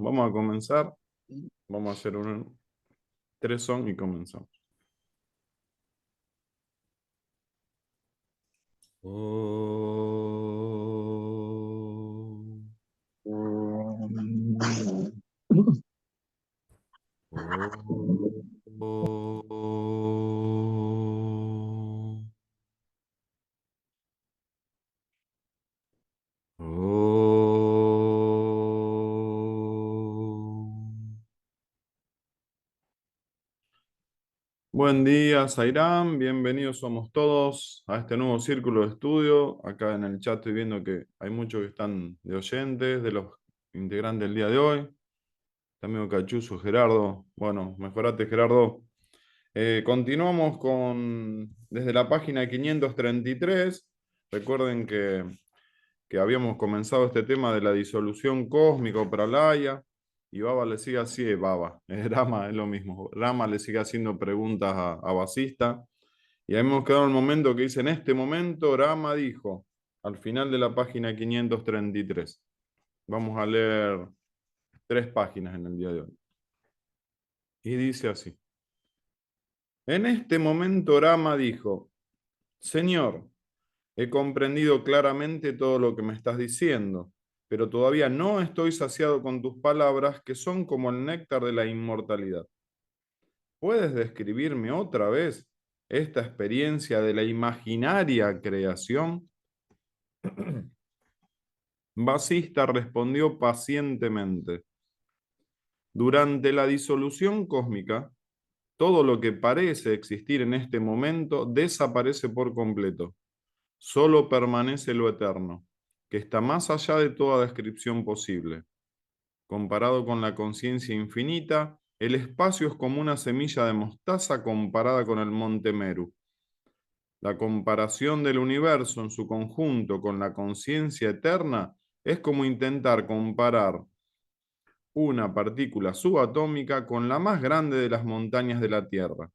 Vamos a comenzar. Vamos a hacer un tres son y comenzamos. Oh, oh, oh, oh. Buen día, Zairán. Bienvenidos somos todos a este nuevo círculo de estudio. Acá en el chat estoy viendo que hay muchos que están de oyentes, de los integrantes del día de hoy. También Cachuzo, Gerardo. Bueno, mejorate, Gerardo. Continuamos desde la página 533. Recuerden que habíamos comenzado este tema de la disolución cósmica o pralaya, y Baba le sigue así, Baba, Rama es lo mismo. Rama le sigue haciendo preguntas a Basista, y ahí hemos quedado en el momento que dice: en este momento Rama dijo, al final de la página 533. Vamos a leer 3 páginas en el día de hoy. Y dice así: en este momento Rama dijo, Señor, he comprendido claramente todo lo que me estás diciendo, pero todavía no estoy saciado con tus palabras, que son como el néctar de la inmortalidad. ¿Puedes describirme otra vez esta experiencia de la imaginaria creación? Basista respondió pacientemente. Durante la disolución cósmica, todo lo que parece existir en este momento desaparece por completo. Solo permanece lo eterno, que está más allá de toda descripción posible. Comparado con la conciencia infinita, el espacio es como una semilla de mostaza comparada con el monte Meru. La comparación del universo en su conjunto con la conciencia eterna es como intentar comparar una partícula subatómica con la más grande de las montañas de la Tierra.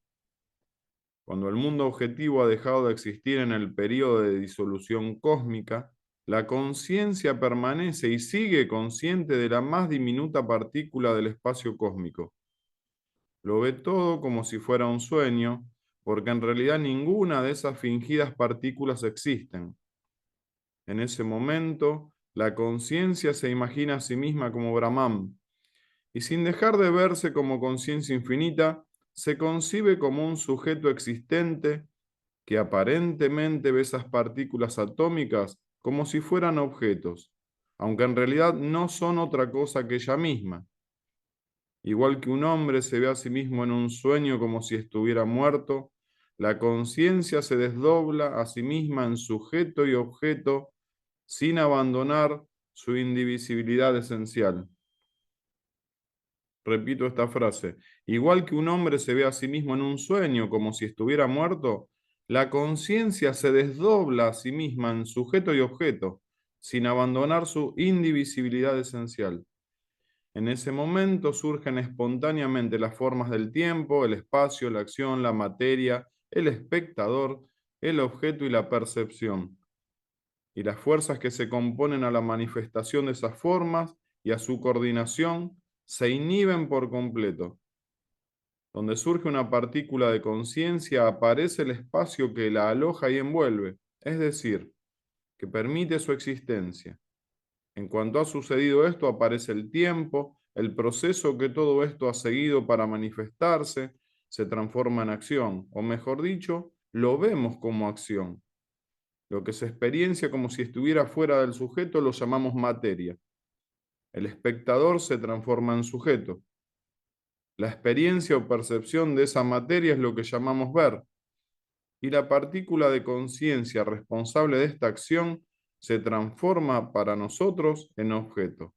Cuando el mundo objetivo ha dejado de existir en el período de disolución cósmica, la conciencia permanece y sigue consciente de la más diminuta partícula del espacio cósmico. Lo ve todo como si fuera un sueño, porque en realidad ninguna de esas fingidas partículas existen. En ese momento, la conciencia se imagina a sí misma como Brahman, y sin dejar de verse como conciencia infinita, se concibe como un sujeto existente que aparentemente ve esas partículas atómicas como si fueran objetos, aunque en realidad no son otra cosa que ella misma. Igual que un hombre se ve a sí mismo en un sueño como si estuviera muerto, la conciencia se desdobla a sí misma en sujeto y objeto sin abandonar su indivisibilidad esencial. Repito esta frase: igual que un hombre se ve a sí mismo en un sueño como si estuviera muerto, la conciencia se desdobla a sí misma en sujeto y objeto, sin abandonar su indivisibilidad esencial. En ese momento surgen espontáneamente las formas del tiempo, el espacio, la acción, la materia, el espectador, el objeto y la percepción, y las fuerzas que se componen a la manifestación de esas formas y a su coordinación se inhiben por completo. Donde surge una partícula de conciencia, aparece el espacio que la aloja y envuelve, es decir, que permite su existencia. En cuanto ha sucedido esto, aparece el tiempo, el proceso que todo esto ha seguido para manifestarse, se transforma en acción, o mejor dicho, lo vemos como acción. Lo que se experiencia como si estuviera fuera del sujeto lo llamamos materia. El espectador se transforma en sujeto. La experiencia o percepción de esa materia es lo que llamamos ver, y la partícula de conciencia responsable de esta acción se transforma para nosotros en objeto.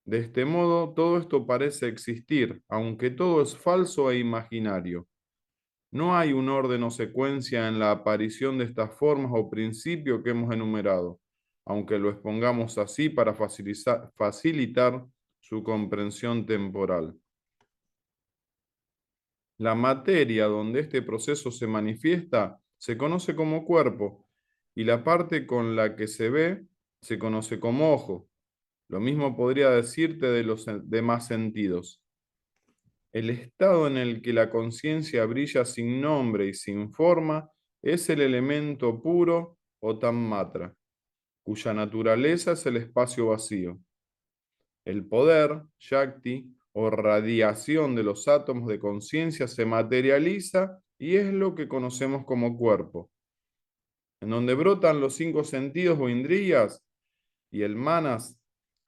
De este modo, todo esto parece existir, aunque todo es falso e imaginario. No hay un orden o secuencia en la aparición de estas formas o principios que hemos enumerado, aunque lo expongamos así para facilitar su comprensión temporal. La materia donde este proceso se manifiesta se conoce como cuerpo, y la parte con la que se ve se conoce como ojo. Lo mismo podría decirte de los demás sentidos. El estado en el que la conciencia brilla sin nombre y sin forma es el elemento puro o tammatra, cuya naturaleza es el espacio vacío. El poder, Shakti, o radiación de los átomos de conciencia se materializa y es lo que conocemos como cuerpo, en donde brotan los 5 sentidos o indriyas y el manas,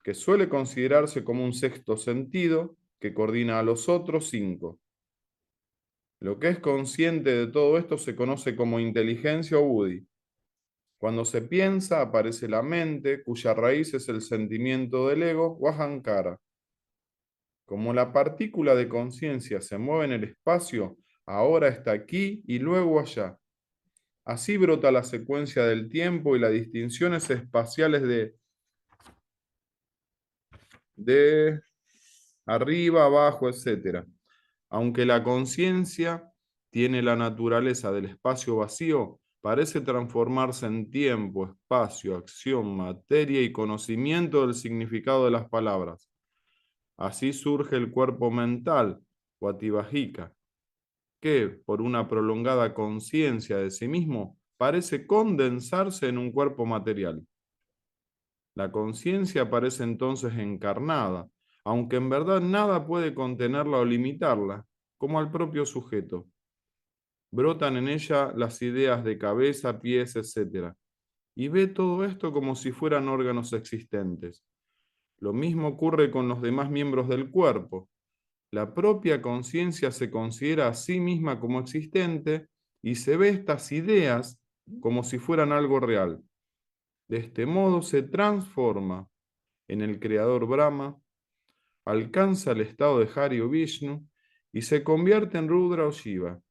que suele considerarse como un sexto sentido que coordina a los otros 5. Lo que es consciente de todo esto se conoce como inteligencia o buddhi. Cuando se piensa, aparece la mente, cuya raíz es el sentimiento del ego o ahankara. Como la partícula de conciencia se mueve en el espacio, ahora está aquí y luego allá. Así brota la secuencia del tiempo y las distinciones espaciales de arriba, abajo, etc. Aunque la conciencia tiene la naturaleza del espacio vacío, parece transformarse en tiempo, espacio, acción, materia y conocimiento del significado de las palabras. Así surge el cuerpo mental, Vativajika, que, por una prolongada conciencia de sí mismo, parece condensarse en un cuerpo material. La conciencia parece entonces encarnada, aunque en verdad nada puede contenerla o limitarla, como al propio sujeto. Brotan en ella las ideas de cabeza, pies, etc. Y ve todo esto como si fueran órganos existentes. Lo mismo ocurre con los demás miembros del cuerpo. La propia conciencia se considera a sí misma como existente y se ve estas ideas como si fueran algo real. De este modo se transforma en el creador Brahma, alcanza el estado de Hari o Vishnu y se convierte en Rudra o Shiva,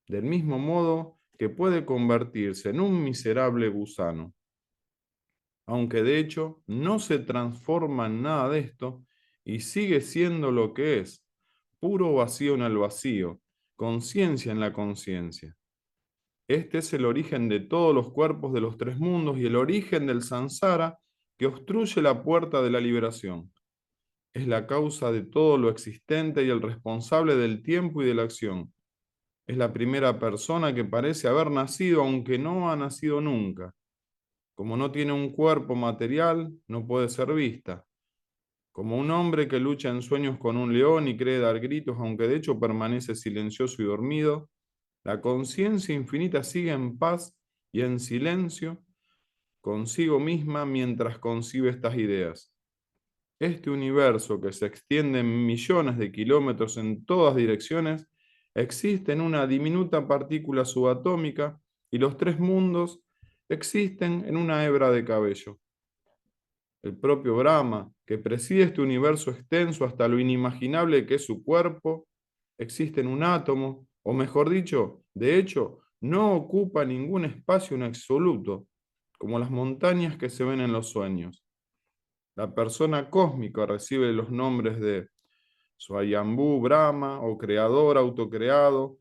del mismo modo que puede convertirse en un miserable gusano. Aunque de hecho no se transforma en nada de esto y sigue siendo lo que es, puro vacío en el vacío, conciencia en la conciencia. Este es el origen de todos los cuerpos de los 3 mundos y el origen del samsara que obstruye la puerta de la liberación. Es la causa de todo lo existente y el responsable del tiempo y de la acción. Es la primera persona que parece haber nacido aunque no ha nacido nunca. Como no tiene un cuerpo material, no puede ser vista. Como un hombre que lucha en sueños con un león y cree dar gritos, aunque de hecho permanece silencioso y dormido, la conciencia infinita sigue en paz y en silencio consigo misma mientras concibe estas ideas. Este universo que se extiende en millones de kilómetros en todas direcciones existe en una diminuta partícula subatómica y los 3 mundos existen en una hebra de cabello. El propio Brahma, que preside este universo extenso hasta lo inimaginable que es su cuerpo, existe en un átomo, o mejor dicho, de hecho, no ocupa ningún espacio en absoluto, como las montañas que se ven en los sueños. La persona cósmica recibe los nombres de Swayambhu, Brahma, o creador, autocreado,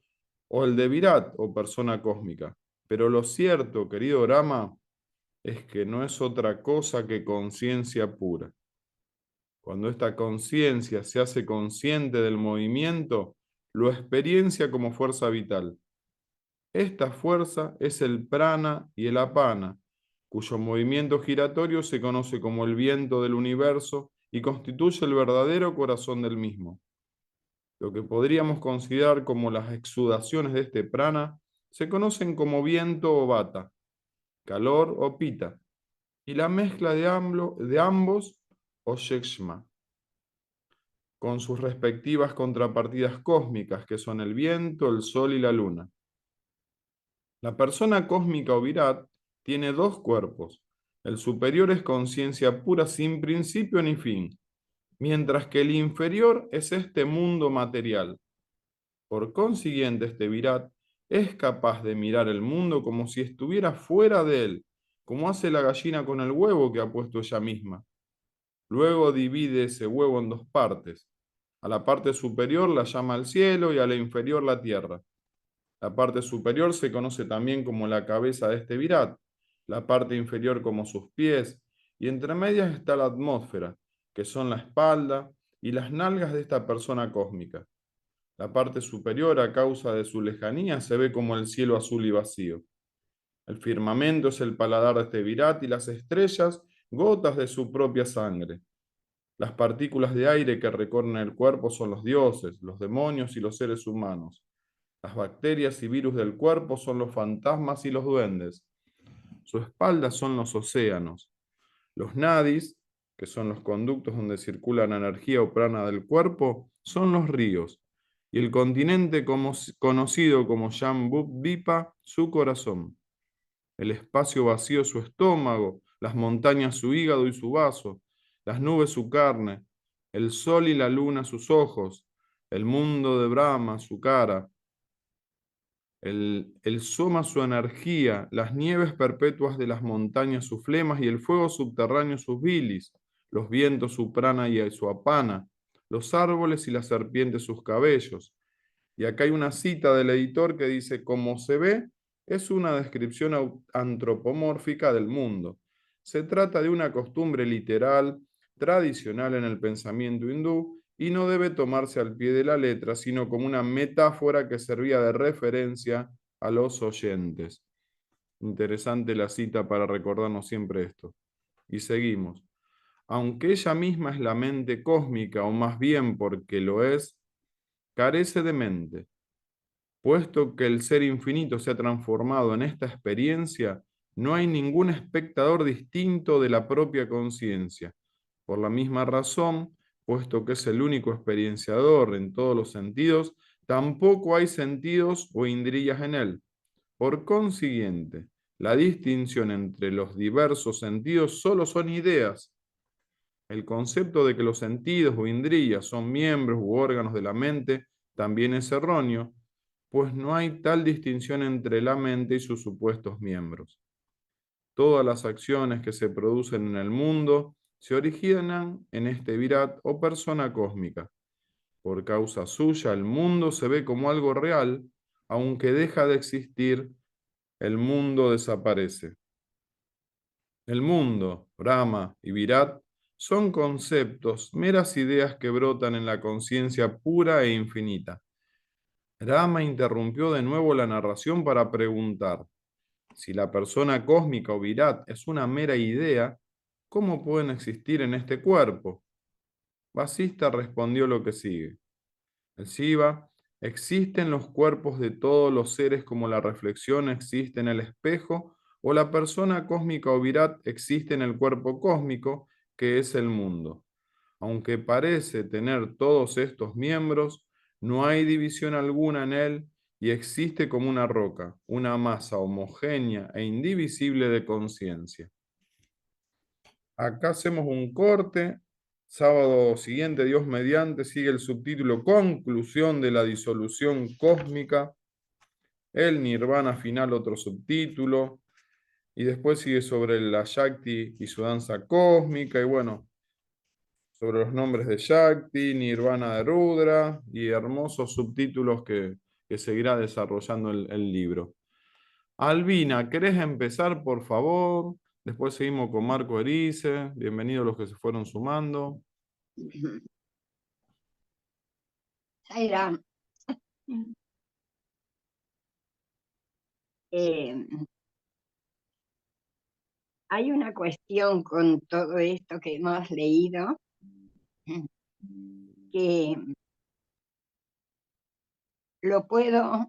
o el de Virat, o persona cósmica. Pero lo cierto, querido Brahma, es que no es otra cosa que conciencia pura. Cuando esta conciencia se hace consciente del movimiento, lo experiencia como fuerza vital. Esta fuerza es el prana y el apana, cuyo movimiento giratorio se conoce como el viento del universo y constituye el verdadero corazón del mismo. Lo que podríamos considerar como las exudaciones de este prana se conocen como viento o vata, calor o pita, y la mezcla de ambos o shekshma, con sus respectivas contrapartidas cósmicas, que son el viento, el sol y la luna. La persona cósmica o Virat tiene 2 cuerpos. El superior es conciencia pura sin principio ni fin, mientras que el inferior es este mundo material. Por consiguiente, este Virat es capaz de mirar el mundo como si estuviera fuera de él, como hace la gallina con el huevo que ha puesto ella misma. Luego divide ese huevo en 2 partes. A la parte superior la llama el cielo y a la inferior la tierra. La parte superior se conoce también como la cabeza de este Virat, la parte inferior como sus pies, y entre medias está la atmósfera, que son la espalda y las nalgas de esta persona cósmica. La parte superior, a causa de su lejanía, se ve como el cielo azul y vacío. El firmamento es el paladar de este Virat y las estrellas, gotas de su propia sangre. Las partículas de aire que recorren el cuerpo son los dioses, los demonios y los seres humanos. Las bacterias y virus del cuerpo son los fantasmas y los duendes. Su espalda son los océanos. Los nadis, que son los conductos donde circula la energía o prana del cuerpo, son los ríos. Y el continente conocido como Jambudvipa, su corazón. El espacio vacío, su estómago, las montañas, su hígado y su vaso, las nubes, su carne, el sol y la luna, sus ojos, el mundo de Brahma, su cara, el soma, su energía, las nieves perpetuas de las montañas, sus flemas, y el fuego subterráneo, sus bilis, los vientos, su prana y su apana, los árboles y las serpientes, sus cabellos. Y acá hay una cita del editor que dice: como se ve, es una descripción antropomórfica del mundo. Se trata de una costumbre literal, tradicional en el pensamiento hindú, y no debe tomarse al pie de la letra, sino como una metáfora que servía de referencia a los oyentes. Interesante la cita para recordarnos siempre esto. Y seguimos. Aunque ella misma es la mente cósmica, o más bien porque lo es, carece de mente. Puesto que el ser infinito se ha transformado en esta experiencia, no hay ningún espectador distinto de la propia conciencia. Por la misma razón, puesto que es el único experienciador en todos los sentidos, tampoco hay sentidos o indriyas en él. Por consiguiente, la distinción entre los diversos sentidos solo son ideas. El concepto de que los sentidos o indriyas son miembros u órganos de la mente también es erróneo, pues no hay tal distinción entre la mente y sus supuestos miembros. Todas las acciones que se producen en el mundo se originan en este Virat o persona cósmica. Por causa suya, el mundo se ve como algo real, aunque deja de existir, el mundo desaparece. El mundo, Brahma y Virat son conceptos, meras ideas que brotan en la conciencia pura e infinita. Rama interrumpió de nuevo la narración para preguntar: si la persona cósmica o Virat es una mera idea, ¿cómo pueden existir en este cuerpo? Vasista respondió lo que sigue. El Shiva: existen los cuerpos de todos los seres como la reflexión existe en el espejo, o la persona cósmica o Virat existe en el cuerpo cósmico, que es el mundo. Aunque parece tener todos estos miembros, no hay división alguna en él y existe como una roca, una masa homogénea e indivisible de conciencia. Acá hacemos un corte. Sábado siguiente, Dios mediante, sigue el subtítulo Conclusión de la disolución cósmica. El Nirvana final, otro subtítulo. Y después sigue sobre la Shakti y su danza cósmica. Y bueno, sobre los nombres de Shakti, Nirvana de Rudra y hermosos subtítulos que seguirá desarrollando el libro. Albina, ¿querés empezar, por favor? Después seguimos con Marco Erice. Bienvenidos los que se fueron sumando. Zaira, eh, hay una cuestión con todo esto que hemos leído que lo puedo,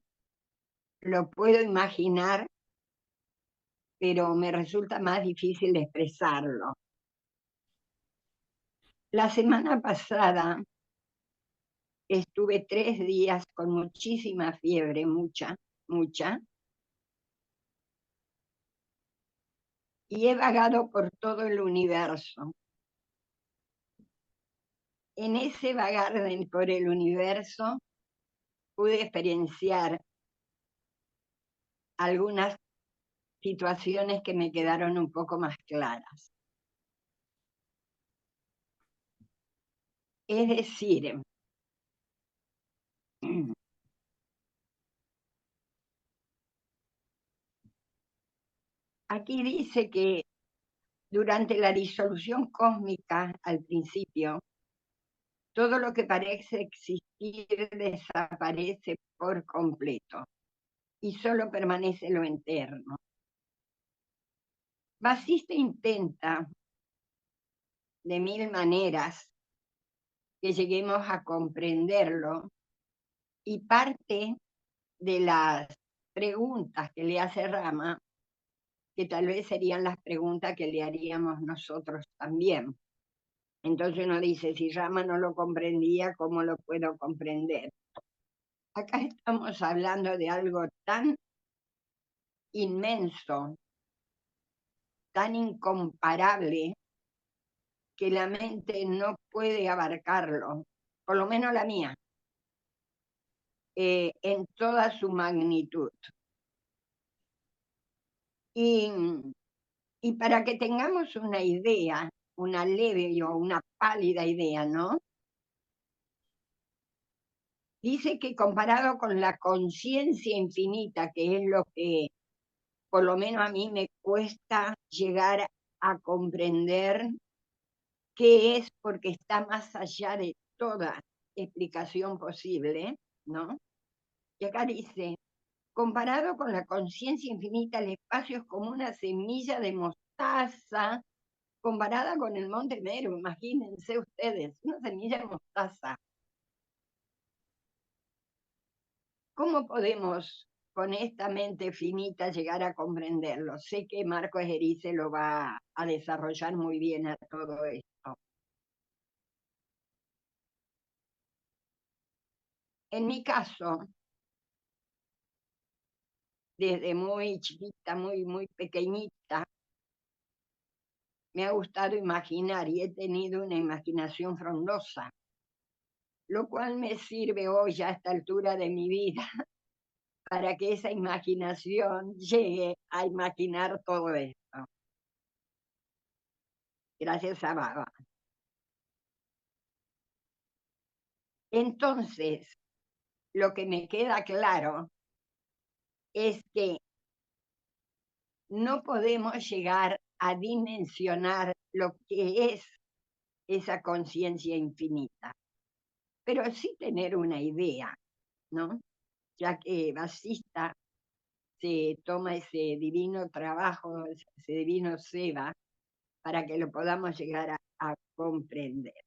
lo puedo imaginar, pero me resulta más difícil expresarlo. La semana pasada estuve 3 días con muchísima fiebre, mucha, y he vagado por todo el universo. En ese vagar por el universo pude experienciar algunas situaciones que me quedaron un poco más claras. Es decir, aquí dice que Durante la disolución cósmica, al principio, todo lo que parece existir desaparece por completo y solo permanece lo interno. Vasista intenta de mil maneras que lleguemos a comprenderlo, y parte de las preguntas que le hace Rama, que tal vez serían las preguntas que le haríamos nosotros también. Entonces uno dice, si Rama no lo comprendía, ¿cómo lo puedo comprender? Acá estamos hablando de algo tan inmenso, tan incomparable, que la mente no puede abarcarlo, por lo menos la mía, en toda su magnitud. Y, y para que tengamos una idea, una leve o una pálida idea, ¿no? Dice que comparado con la conciencia infinita, que es lo que por lo menos a mí me cuesta llegar a comprender, qué es, porque está más allá de toda explicación posible, ¿no? Y acá dice, comparado con la conciencia infinita, el espacio es como una semilla de mostaza comparada con el monte Meru. Imagínense ustedes, una semilla de mostaza. ¿Cómo podemos con esta mente finita llegar a comprenderlo? Sé que Marcos Erice lo va a desarrollar muy bien a todo esto. En mi caso, desde muy chiquita, muy pequeñita, me ha gustado imaginar y he tenido una imaginación frondosa, lo cual me sirve hoy a esta altura de mi vida para que esa imaginación llegue a imaginar todo esto. Gracias a Baba. Entonces, lo que me queda claro es que no podemos llegar a dimensionar lo que es esa conciencia infinita, pero sí tener una idea, ¿no? Ya que Vasista se toma ese divino trabajo, ese divino seva, para que lo podamos llegar a comprender.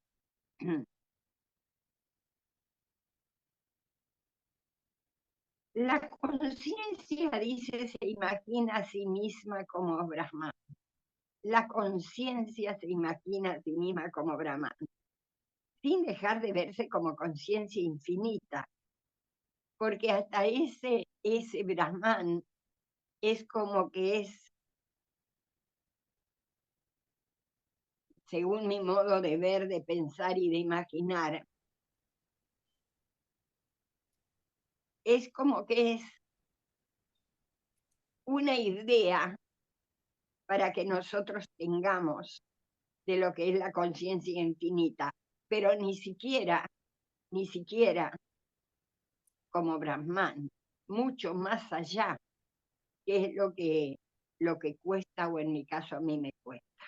La conciencia, dice, se imagina a sí misma como Brahman. La conciencia se imagina a sí misma como Brahman, sin dejar de verse como conciencia infinita, porque hasta ese Brahman es como que es, según mi modo de ver, de pensar y de imaginar, es como que es una idea para que nosotros tengamos de lo que es la conciencia infinita, pero ni siquiera como Brahman, mucho más allá, que es lo que cuesta, o en mi caso a mí me cuesta.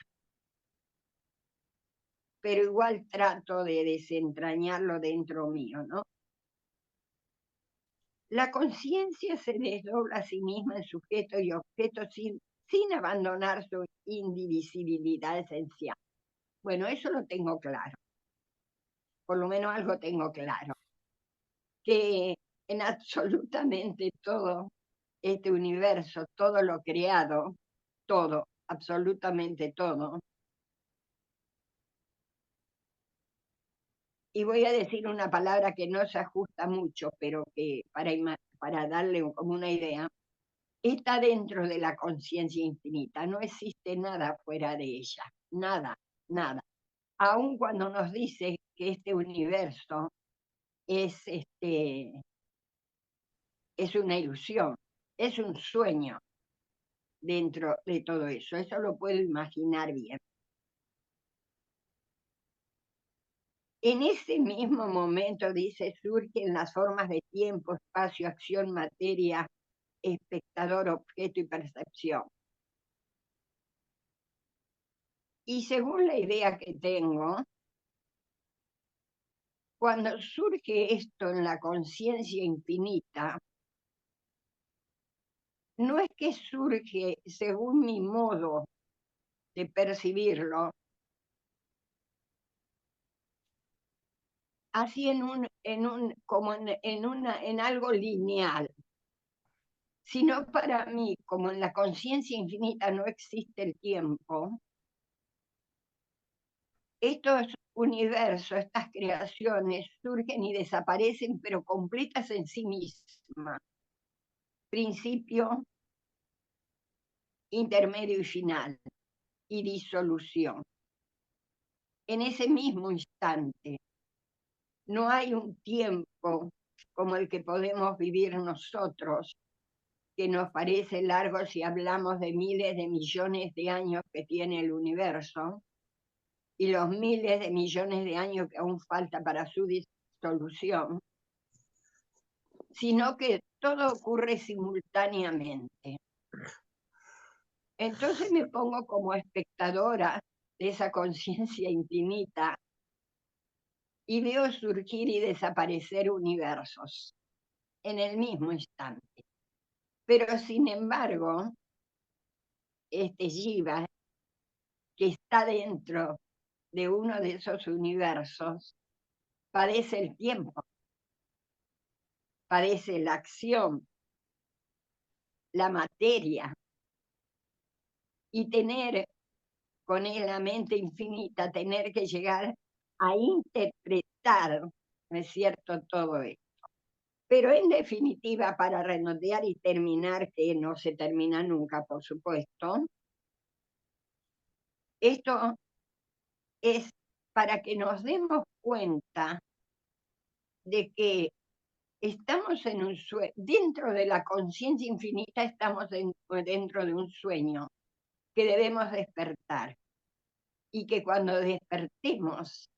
Pero igual trato de desentrañarlo dentro mío, ¿no? La conciencia se desdobla a sí misma en sujeto y objeto sin abandonar su indivisibilidad esencial. Bueno, eso lo tengo claro, por lo menos algo tengo claro, que en absolutamente todo este universo, todo lo creado, todo, absolutamente todo, y voy a decir una palabra que no se ajusta mucho, pero que para darle como una idea, está dentro de la conciencia infinita, no existe nada fuera de ella, nada, nada. Aun cuando nos dice que este universo es, es una ilusión, es un sueño dentro de todo eso lo puedo imaginar bien. En ese mismo momento, dice, surgen las formas de tiempo, espacio, acción, materia, espectador, objeto y percepción. Y según la idea que tengo, cuando surge esto en la conciencia infinita, no es que surge según mi modo de percibirlo, así como en algo lineal, sino para mí, como en la conciencia infinita no existe el tiempo, estos universos, estas creaciones surgen y desaparecen, pero completas en sí mismas. Principio, intermedio y final, y disolución. En ese mismo instante, no hay un tiempo como el que podemos vivir nosotros, que nos parece largo si hablamos de miles de millones de años que tiene el universo, y los miles de millones de años que aún falta para su disolución, sino que todo ocurre simultáneamente. Entonces me pongo como espectadora de esa conciencia infinita y veo surgir y desaparecer universos en el mismo instante. Pero sin embargo, este Jiva, que está dentro de uno de esos universos, padece el tiempo, padece la acción, la materia, y tener con la mente infinita, tener que llegar a interpretar, ¿no es cierto?, todo esto. Pero en definitiva, para redondear y terminar, que no se termina nunca, por supuesto, esto es para que nos demos cuenta de que estamos en un sueño, dentro de la conciencia infinita estamos dentro de un sueño que debemos despertar y que cuando despertemos,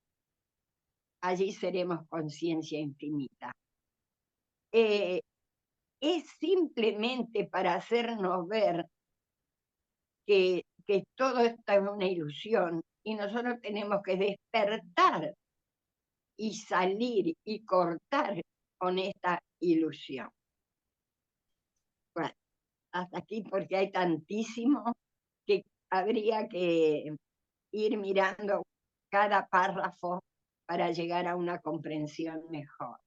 allí seremos conciencia infinita. Es simplemente para hacernos ver que todo está en una ilusión y nosotros tenemos que despertar y salir y cortar con esta ilusión. Bueno, hasta aquí porque hay tantísimo que habría que ir mirando cada párrafo para llegar a una comprensión mejor.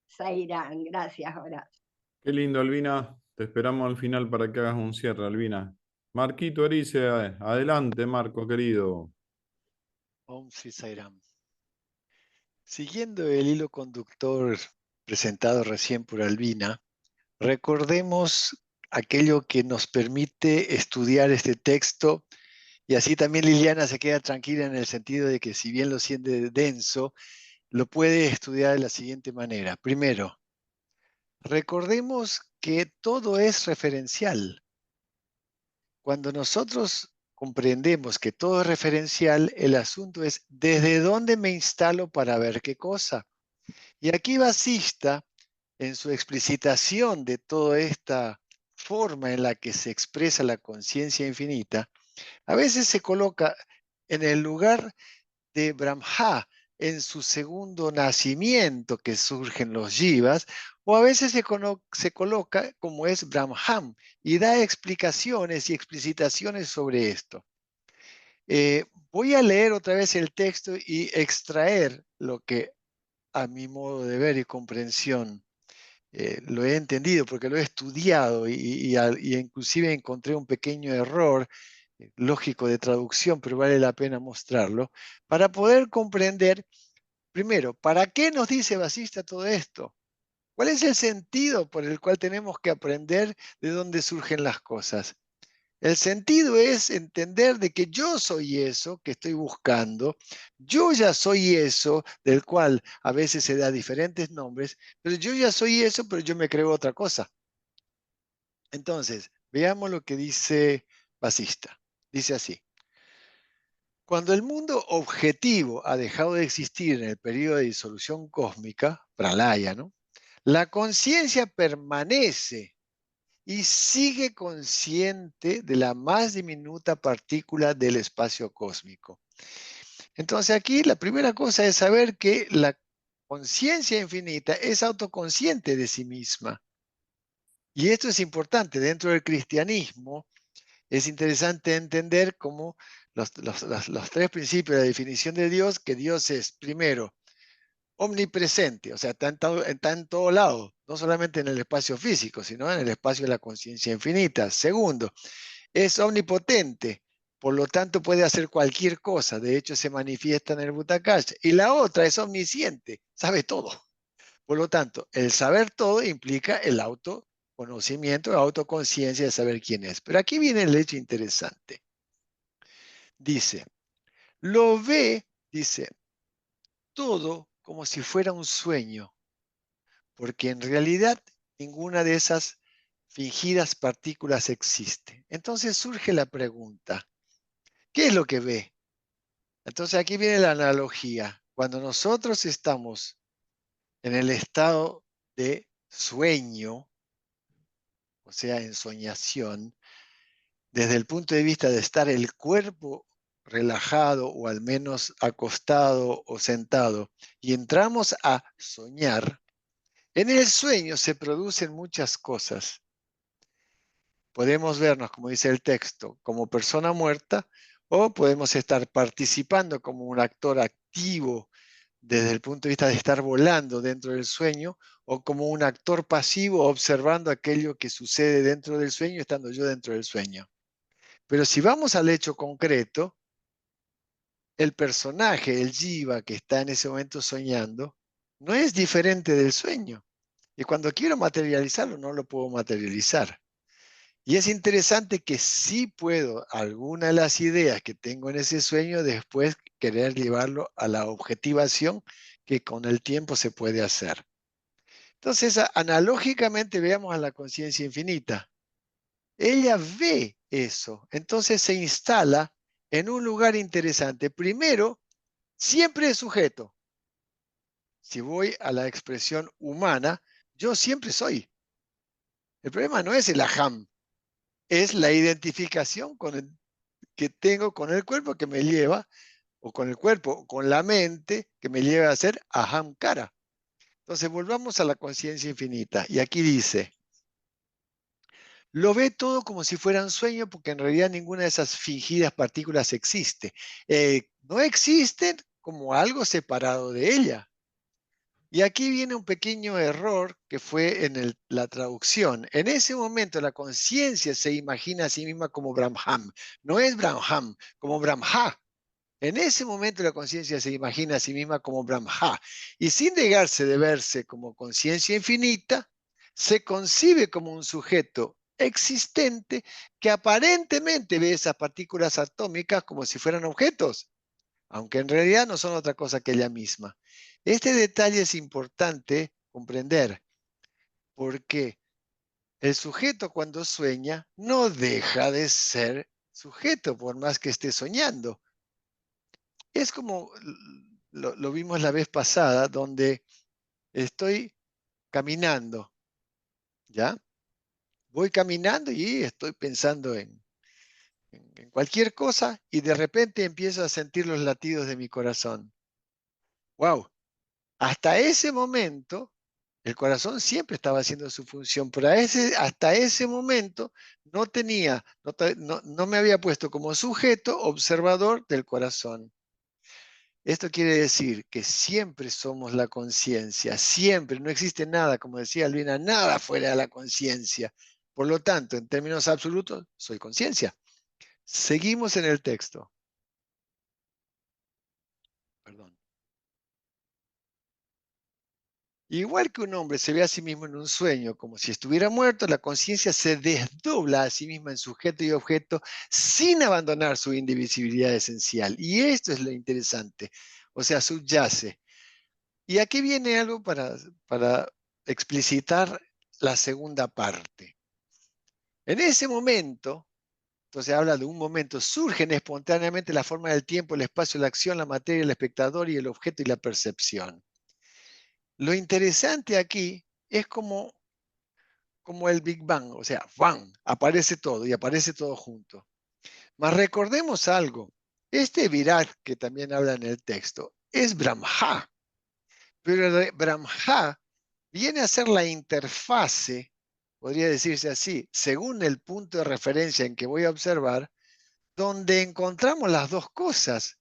Sairán, gracias, Horacio. Qué lindo, Albina. Te esperamos al final para que hagas un cierre, Albina. Marquito Erice, adelante, Marco, querido. Om Sri Sairam. Siguiendo el hilo conductor presentado recién por Albina, recordemos aquello que nos permite estudiar este texto y así también Liliana se queda tranquila en el sentido de que si bien lo siente denso, lo puede estudiar de la siguiente manera. Primero, recordemos que todo es referencial. Cuando nosotros comprendemos que todo es referencial, el asunto es ¿desde dónde me instalo para ver qué cosa? Y aquí Vasista, en su explicitación de toda esta forma en la que se expresa la conciencia infinita, a veces se coloca en el lugar de Brahma en su segundo nacimiento que surgen los jivas, o a veces se coloca como es Brahman y da explicaciones y explicitaciones sobre esto. Voy a leer otra vez el texto y extraer lo que a mi modo de ver y comprensión lo he entendido porque lo he estudiado y inclusive encontré un pequeño error lógico de traducción, pero vale la pena mostrarlo, para poder comprender, primero, ¿para qué nos dice Vasista todo esto? ¿Cuál es el sentido por el cual tenemos que aprender de dónde surgen las cosas? El sentido es entender de que yo soy eso que estoy buscando, yo ya soy eso del cual a veces se da diferentes nombres, pero yo ya soy eso, pero yo me creo otra cosa. Entonces, veamos lo que dice Vasista. Dice así. Cuando el mundo objetivo ha dejado de existir en el periodo de disolución cósmica, pralaya, ¿no?, la conciencia permanece y sigue consciente de la más diminuta partícula del espacio cósmico. Entonces aquí la primera cosa es saber que la conciencia infinita es autoconsciente de sí misma. Y esto es importante. Dentro del cristianismo es interesante entender cómo los tres principios de la definición de Dios, que Dios es, primero, omnipresente, o sea, está en todo lado, no solamente en el espacio físico, sino en el espacio de la conciencia infinita. Segundo, es omnipotente, por lo tanto puede hacer cualquier cosa, de hecho se manifiesta en el Butakash. Y la otra es omnisciente, sabe todo. Por lo tanto, el saber todo implica el autoconocimiento, la autoconciencia de saber quién es. Pero aquí viene el hecho interesante. Dice, lo ve, dice, todo como si fuera un sueño, porque en realidad ninguna de esas fingidas partículas existe. Entonces surge la pregunta, ¿qué es lo que ve? Entonces aquí viene la analogía. Cuando nosotros estamos en el estado de sueño, o sea, en soñación, desde el punto de vista de estar el cuerpo relajado o al menos acostado o sentado, y entramos a soñar, en el sueño se producen muchas cosas. Podemos vernos, como dice el texto, como persona muerta, o podemos estar participando como un actor activo desde el punto de vista de estar volando dentro del sueño, o como un actor pasivo observando aquello que sucede dentro del sueño, estando yo dentro del sueño. Pero si vamos al hecho concreto, el personaje, el jiva que está en ese momento soñando, no es diferente del sueño. Y cuando quiero materializarlo, no lo puedo materializar. Y es interesante que sí puedo alguna de las ideas que tengo en ese sueño después querer llevarlo a la objetivación que con el tiempo se puede hacer. Entonces, analógicamente veamos a la conciencia infinita. Ella ve eso, entonces se instala en un lugar interesante. Primero, siempre es sujeto. Si voy a la expresión humana, yo siempre soy. El problema no es el aham, es la identificación que tengo con el cuerpo que me lleva, o con el cuerpo, o con la mente que me lleva a ser ahamkara. Entonces volvamos a la conciencia infinita. Y aquí dice, lo ve todo como si fuera un sueño porque en realidad ninguna de esas fingidas partículas existe. No existen como algo separado de ella. Y aquí viene un pequeño error que fue en la traducción. En ese momento la conciencia se imagina a sí misma como Brahman. No es Brahman, como Brahma. En ese momento la conciencia se imagina a sí misma como Brahma. Y sin negarse de verse como conciencia infinita, se concibe como un sujeto existente que aparentemente ve esas partículas atómicas como si fueran objetos, aunque en realidad no son otra cosa que ella misma. Este detalle es importante comprender, porque el sujeto cuando sueña no deja de ser sujeto, por más que esté soñando. Es como lo vimos la vez pasada, donde estoy caminando, ¿ya? Voy caminando y estoy pensando en cualquier cosa y de repente empiezo a sentir los latidos de mi corazón. ¡Wow! Hasta ese momento, el corazón siempre estaba haciendo su función, pero hasta ese momento no me había puesto como sujeto observador del corazón. Esto quiere decir que siempre somos la conciencia, siempre, no existe nada, como decía Albina, nada fuera de la conciencia. Por lo tanto, en términos absolutos, soy conciencia. Seguimos en el texto. Perdón. Igual que un hombre se ve a sí mismo en un sueño como si estuviera muerto, la conciencia se desdobla a sí misma en sujeto y objeto sin abandonar su indivisibilidad esencial. Y esto es lo interesante, o sea, subyace. Y aquí viene algo para explicitar la segunda parte. En ese momento, entonces habla de un momento, surgen espontáneamente la forma del tiempo, el espacio, la acción, la materia, el espectador y el objeto y la percepción. Lo interesante aquí es como como el Big Bang, o sea, ¡bang! Aparece todo y aparece todo junto. Mas recordemos algo, este Virat que también habla en el texto es Brahma, pero Brahma viene a ser la interfase, podría decirse así, según el punto de referencia en que voy a observar, donde encontramos las dos cosas.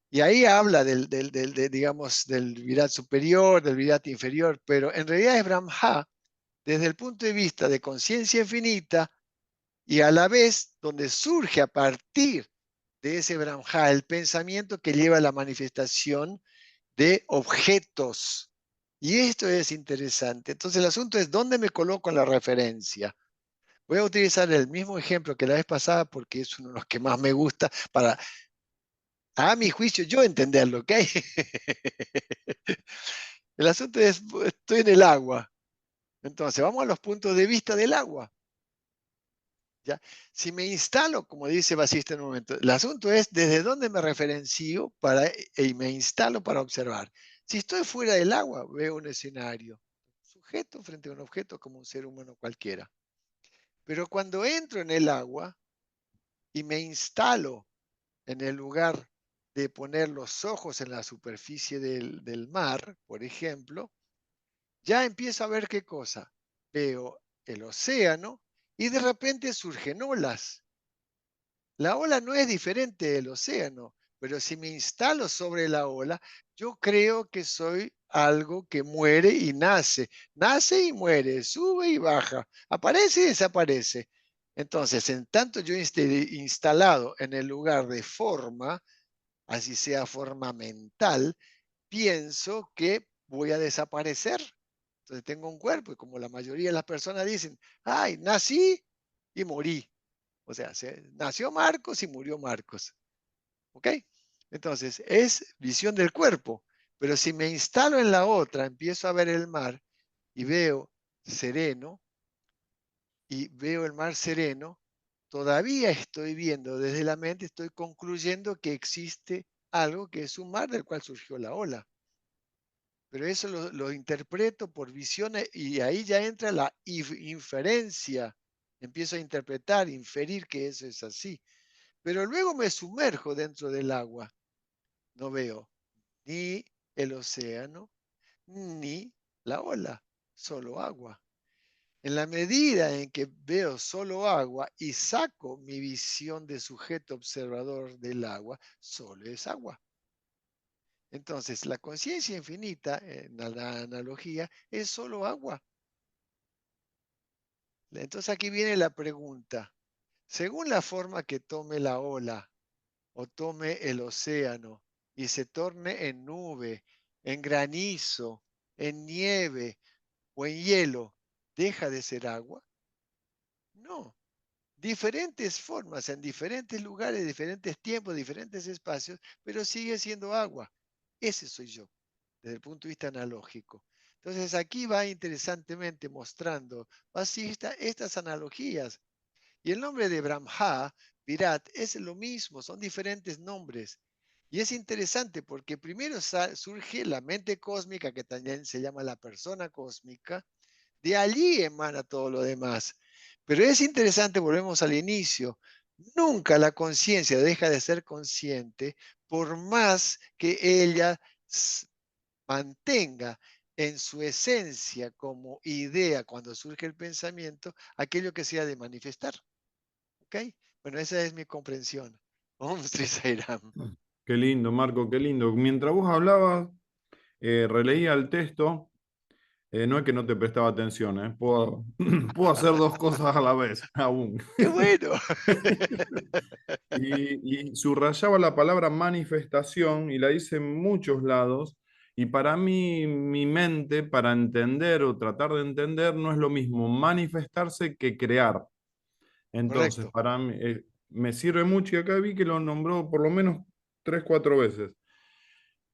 Y ahí habla digamos, del Virat superior, del Virat inferior, pero en realidad es Brahma desde el punto de vista de conciencia infinita y a la vez donde surge a partir de ese Brahma el pensamiento que lleva a la manifestación de objetos. Y esto es interesante. Entonces el asunto es dónde me coloco en la referencia. Voy a utilizar el mismo ejemplo que la vez pasada porque es uno de los que más me gusta para, a mi juicio, yo entenderlo, ¿ok? El asunto es, estoy en el agua. Entonces, vamos a los puntos de vista del agua. ¿Ya? Si me instalo, como dice Basista en un momento, el asunto es desde dónde me referencio y me instalo para observar. Si estoy fuera del agua, veo un escenario, sujeto frente a un objeto como un ser humano cualquiera. Pero cuando entro en el agua y me instalo en el lugar de poner los ojos en la superficie del mar, por ejemplo, ya empiezo a ver qué cosa. Veo el océano y de repente surgen olas. La ola no es diferente del océano, pero si me instalo sobre la ola, yo creo que soy algo que muere y nace. Nace y muere, sube y baja, aparece y desaparece. Entonces, en tanto yo esté instalado en el lugar de forma, así sea forma mental, pienso que voy a desaparecer. Entonces tengo un cuerpo y como la mayoría de las personas dicen, ay, nací y morí. O sea, nació Marcos y murió Marcos. ¿Ok? Entonces, es visión del cuerpo. Pero si me instalo en la otra, empiezo a ver el mar y veo sereno y veo el mar sereno, todavía estoy viendo desde la mente, estoy concluyendo que existe algo que es un mar del cual surgió la ola. Pero eso lo interpreto por visiones y ahí ya entra la inferencia. Empiezo a interpretar, inferir que eso es así. Pero luego me sumerjo dentro del agua. No veo ni el océano, ni la ola, solo agua. En la medida en que veo solo agua y saco mi visión de sujeto observador del agua, solo es agua. Entonces, la conciencia infinita, en la analogía, es solo agua. Entonces aquí viene la pregunta. Según la forma que tome la ola o tome el océano y se torne en nube, en granizo, en nieve o en hielo, ¿deja de ser agua? No. Diferentes formas, en diferentes lugares, diferentes tiempos, diferentes espacios, pero sigue siendo agua. Ese soy yo, desde el punto de vista analógico. Entonces aquí va interesantemente mostrando estas analogías. Y el nombre de Brahma, Virat, es lo mismo, son diferentes nombres. Y es interesante porque primero surge la mente cósmica, que también se llama la persona cósmica, de allí emana todo lo demás. Pero es interesante, volvemos al inicio, nunca la conciencia deja de ser consciente por más que ella mantenga en su esencia como idea cuando surge el pensamiento aquello que sea de manifestar. ¿Ok? Bueno, esa es mi comprensión. Om Sri Sairam. Qué lindo, Marco, qué lindo. Mientras vos hablabas, releía el texto. No es que no te prestaba atención, puedo, puedo hacer dos cosas a la vez, aún. ¡Qué bueno! Y subrayaba la palabra manifestación y la hice en muchos lados. Y para mí, mi mente, para entender o tratar de entender, no es lo mismo manifestarse que crear. Entonces, Correcto. para mí, me sirve mucho y acá vi que lo nombró por lo menos 3, 4 veces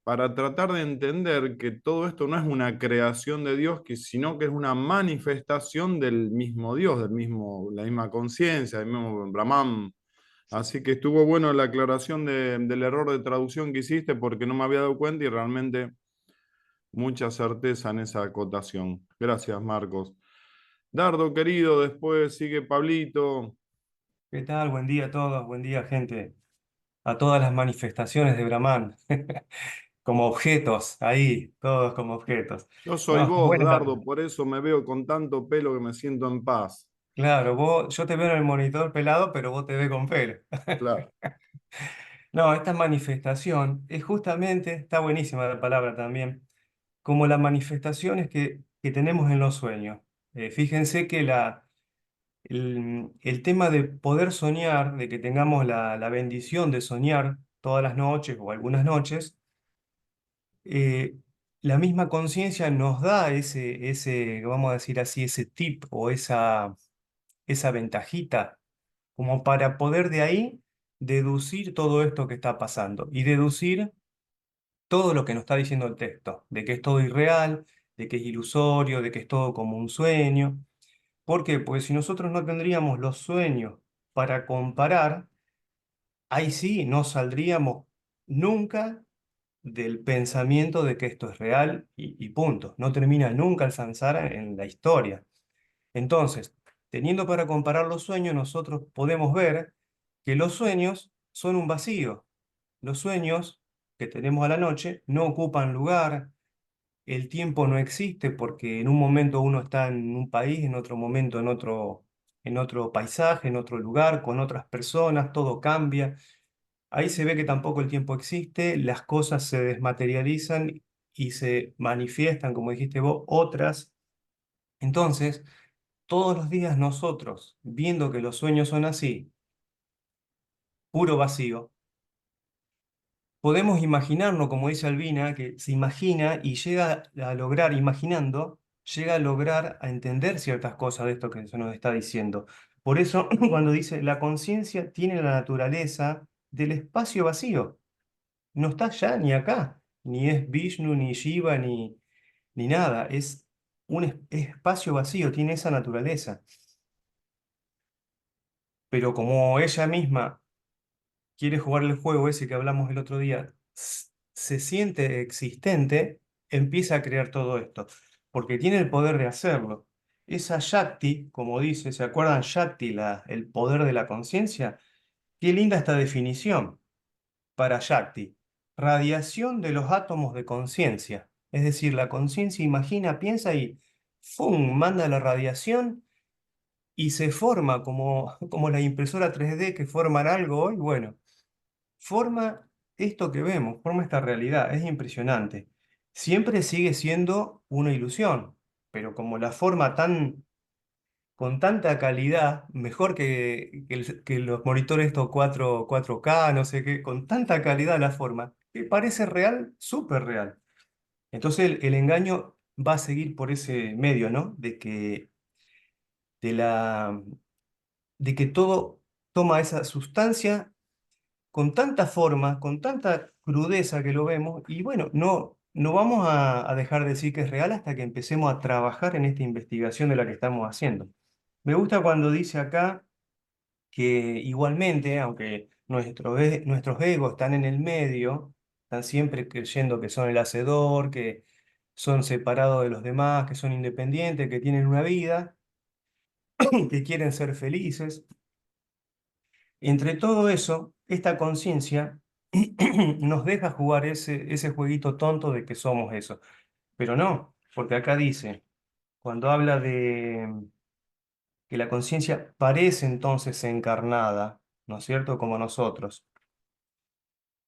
para tratar de entender que todo esto no es una creación de Dios, sino que es una manifestación del mismo Dios, la misma conciencia, del mismo Brahman. Sí. Así que estuvo bueno la aclaración del error de traducción que hiciste porque no me había dado cuenta y realmente mucha certeza en esa acotación. Gracias, Marcos. Dardo, querido, después sigue Pablito. ¿Qué tal? Buen día a todos, buen día, gente. A todas las manifestaciones de Brahman, como objetos, ahí, todos como objetos. Yo soy No, está vos, buena Dardo, por eso me veo con tanto pelo que me siento en paz. Claro, yo te veo en el monitor pelado, pero vos te ves con pelo. Claro. No, esta manifestación es justamente, está buenísima la palabra también, como las manifestaciones que tenemos en los sueños. Fíjense que el tema de poder soñar, de que tengamos la bendición de soñar todas las noches o algunas noches, eh, la misma conciencia nos da vamos a decir así, ese tip o esa ventajita, como para poder de ahí deducir todo esto que está pasando y deducir todo lo que nos está diciendo el texto, de que es todo irreal, de que es ilusorio, de que es todo como un sueño. ¿Por qué? Porque si nosotros no tendríamos los sueños para comparar, ahí sí no saldríamos nunca del pensamiento de que esto es real y punto. No termina nunca el samsara en la historia. Entonces, teniendo para comparar los sueños, nosotros podemos ver que los sueños son un vacío. Los sueños que tenemos a la noche no ocupan lugar, el tiempo no existe porque en un momento uno está en un país, en otro momento en otro paisaje, en otro lugar, con otras personas, todo cambia. Ahí se ve que tampoco el tiempo existe, las cosas se desmaterializan y se manifiestan, como dijiste vos, otras. Entonces, todos los días nosotros, viendo que los sueños son así, puro vacío, podemos imaginarnos, como dice Albina, que se imagina y llega a lograr, imaginando, llega a lograr a entender ciertas cosas de esto que se nos está diciendo. Por eso, cuando dice, la conciencia tiene la naturaleza del espacio vacío. No está allá ni acá, ni es Vishnu, ni Shiva, ni nada. Es un espacio vacío, tiene esa naturaleza. Pero como ella misma quiere jugar el juego ese que hablamos el otro día, se siente existente, empieza a crear todo esto, porque tiene el poder de hacerlo. Esa Shakti, como dice, ¿se acuerdan Shakti, el poder de la conciencia? Qué linda esta definición para Shakti. Radiación de los átomos de conciencia. Es decir, la conciencia imagina, piensa y ¡fum! Manda la radiación y se forma como la impresora 3D que forman algo hoy. Bueno, forma esto que vemos, forma esta realidad, es impresionante. Siempre sigue siendo una ilusión, pero como la forma con tanta calidad, mejor que los monitores estos 4K, no sé qué, con tanta calidad la forma, que parece real, súper real. Entonces el engaño va a seguir por ese medio, ¿no? De la, de que todo toma esa sustancia con tanta forma, con tanta crudeza que lo vemos, y bueno, no vamos a dejar de decir que es real hasta que empecemos a trabajar en esta investigación de la que estamos haciendo. Me gusta cuando dice acá que igualmente, aunque nuestros egos están en el medio, están siempre creyendo que son el hacedor, que son separados de los demás, que son independientes, que tienen una vida, que quieren ser felices. Entre todo eso, esta conciencia nos deja jugar ese jueguito tonto de que somos eso. Pero no, porque acá dice, cuando habla de que la conciencia parece entonces encarnada, ¿no es cierto? Como nosotros.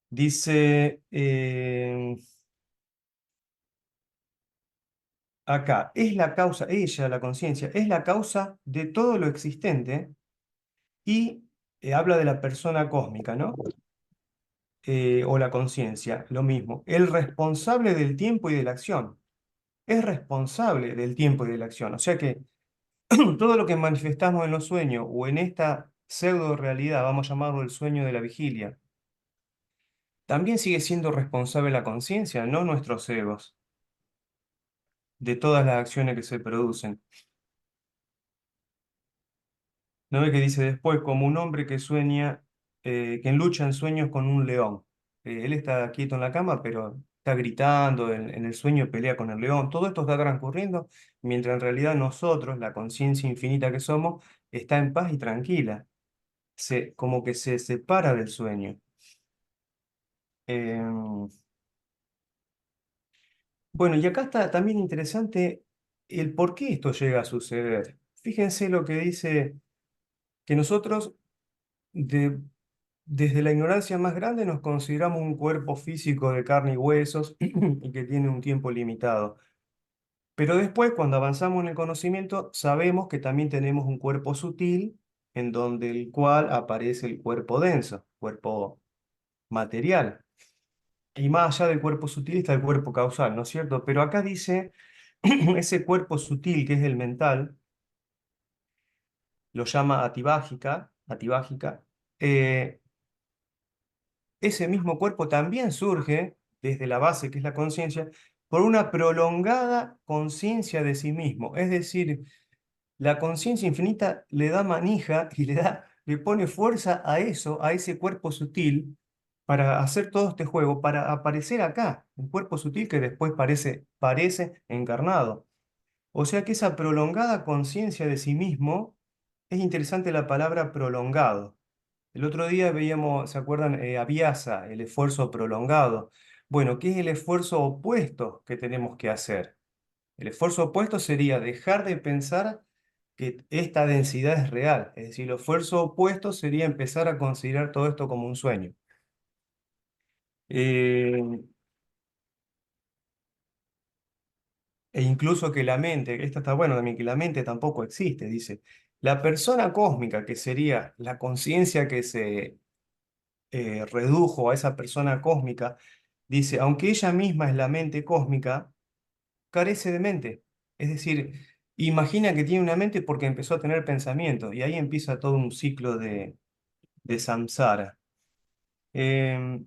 Dice acá, es la causa, ella, la conciencia, es la causa de todo lo existente y habla de la persona cósmica, ¿no? O la conciencia, lo mismo. El responsable del tiempo y de la acción. Es responsable del tiempo y de la acción. O sea que todo lo que manifestamos en los sueños o en esta pseudo realidad, vamos a llamarlo el sueño de la vigilia, también sigue siendo responsable la conciencia, no nuestros egos, de todas las acciones que se producen. ¿No ve que dice después, como un hombre que sueña, que lucha en sueños con un león? Él está quieto en la cama, pero está gritando, en el sueño pelea con el león, todo esto está transcurriendo, mientras en realidad nosotros, la conciencia infinita que somos, está en paz y tranquila, como que se separa del sueño. Em, bueno, y acá está también interesante el por qué esto llega a suceder. Fíjense lo que dice que nosotros de- desde la ignorancia más grande nos consideramos un cuerpo físico de carne y huesos y que tiene un tiempo limitado. Pero después, cuando avanzamos en el conocimiento, sabemos que también tenemos un cuerpo sutil en donde el cual aparece el cuerpo denso, cuerpo material. Y más allá del cuerpo sutil está el cuerpo causal, ¿no es cierto? Pero acá dice, ese cuerpo sutil que es el mental, lo llama atibágica, eh, ese mismo cuerpo también surge desde la base que es la conciencia por una prolongada conciencia de sí mismo. Es decir, la conciencia infinita le da manija y le pone fuerza a eso, a ese cuerpo sutil, para hacer todo este juego, para aparecer acá, un cuerpo sutil que después parece encarnado. O sea que esa prolongada conciencia de sí mismo, es interesante la palabra prolongado. El otro día veíamos, ¿se acuerdan? Abiasa, el esfuerzo prolongado. Bueno, ¿qué es el esfuerzo opuesto que tenemos que hacer? El esfuerzo opuesto sería dejar de pensar que esta densidad es real. Es decir, el esfuerzo opuesto sería empezar a considerar todo esto como un sueño. Eh, e incluso que la mente, esto está bueno también, que la mente tampoco existe, dice. La persona cósmica, que sería la conciencia que se redujo a esa persona cósmica, dice, aunque ella misma es la mente cósmica, carece de mente. Es decir, imagina que tiene una mente porque empezó a tener pensamientos y ahí empieza todo un ciclo de samsara. Em,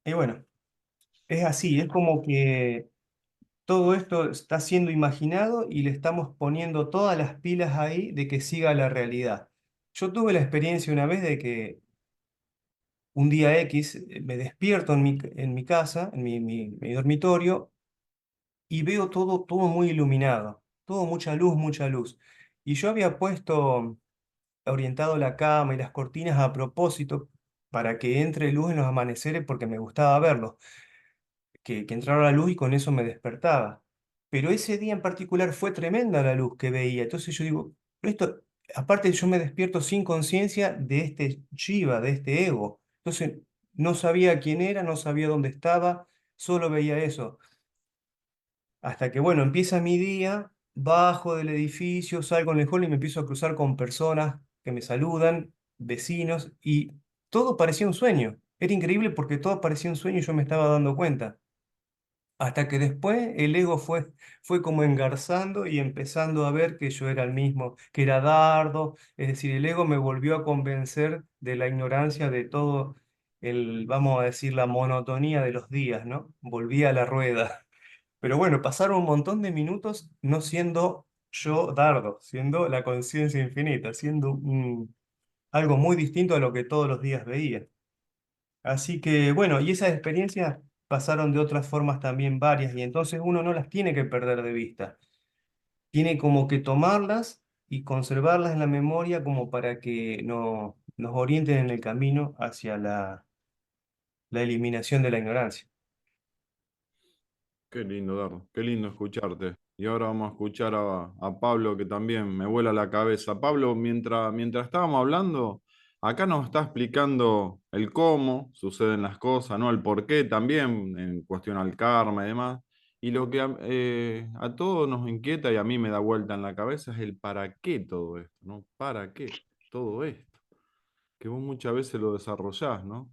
y bueno, es así, es como que todo esto está siendo imaginado y le estamos poniendo todas las pilas ahí de que siga la realidad. Yo tuve la experiencia una vez de que un día X me despierto en mi casa, en mi dormitorio, y veo todo muy iluminado, todo mucha luz, mucha luz. Y yo había orientado la cama y las cortinas a propósito para que entre luz en los amaneceres porque me gustaba verlo, que entrara la luz y con eso me despertaba. Pero ese día en particular fue tremenda la luz que veía. Entonces yo digo, esto, aparte yo me despierto sin conciencia de este Shiva, de este ego. Entonces no sabía quién era, no sabía dónde estaba, solo veía eso. Hasta que, bueno, empieza mi día, bajo del edificio, salgo en el hall y me empiezo a cruzar con personas que me saludan, vecinos, y todo parecía un sueño. Era increíble porque todo parecía un sueño y yo me estaba dando cuenta. Hasta que después el ego fue como engarzando y empezando a ver que yo era el mismo, que era Dardo. Es decir, el ego me volvió a convencer de la ignorancia de todo vamos a decir, la monotonía de los días, ¿no? Volví a la rueda. Pero bueno, pasaron un montón de minutos no siendo yo Dardo, siendo la conciencia infinita, siendo algo muy distinto a lo que todos los días veía. Así que bueno, y esas experiencias pasaron de otras formas también varias, y entonces uno no las tiene que perder de vista. Tiene como que tomarlas y conservarlas en la memoria como para que nos orienten en el camino hacia la eliminación de la ignorancia. Qué lindo, Dardo, qué lindo escucharte. Y ahora vamos a escuchar a Pablo, que también me vuela la cabeza. Pablo, mientras estábamos hablando, acá nos está explicando el cómo suceden las cosas, ¿no? El por qué también, en cuestión al karma y demás. Y lo que a todos nos inquieta y a mí me da vuelta en la cabeza es el para qué todo esto, ¿no? ¿Para qué todo esto? Que vos muchas veces lo desarrollás, ¿no?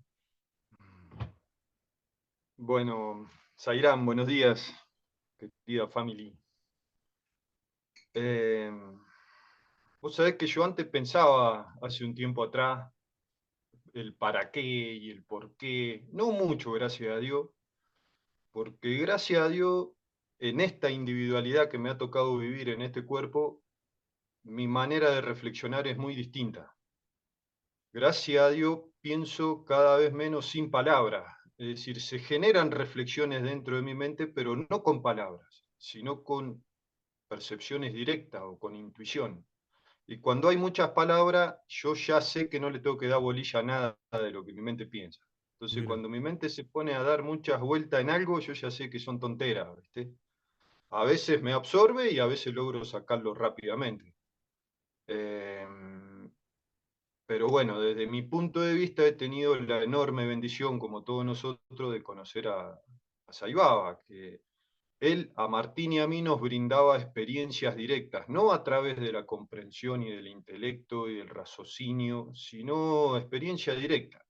Bueno, Zairán, buenos días, querida family. Eh, Vos sabés que yo antes pensaba, hace un tiempo atrás, el para qué y el por qué. No mucho, gracias a Dios, porque gracias a Dios, en esta individualidad que me ha tocado vivir en este cuerpo, mi manera de reflexionar es muy distinta. Gracias a Dios, pienso cada vez menos sin palabras. Es decir, se generan reflexiones dentro de mi mente, pero no con palabras, sino con percepciones directas o con intuición. Y cuando hay muchas palabras, yo ya sé que no le tengo que dar bolilla a nada de lo que mi mente piensa. Entonces, Mira, cuando mi mente se pone a dar muchas vueltas en algo, yo ya sé que son tonteras, ¿viste? A veces me absorbe y a veces logro sacarlo rápidamente. Pero bueno, desde mi punto de vista he tenido la enorme bendición, como todos nosotros, de conocer a Saibaba, que él a Martín y a mí nos brindaba experiencias directas, no a través de la comprensión y del intelecto y del raciocinio, sino experiencia directa.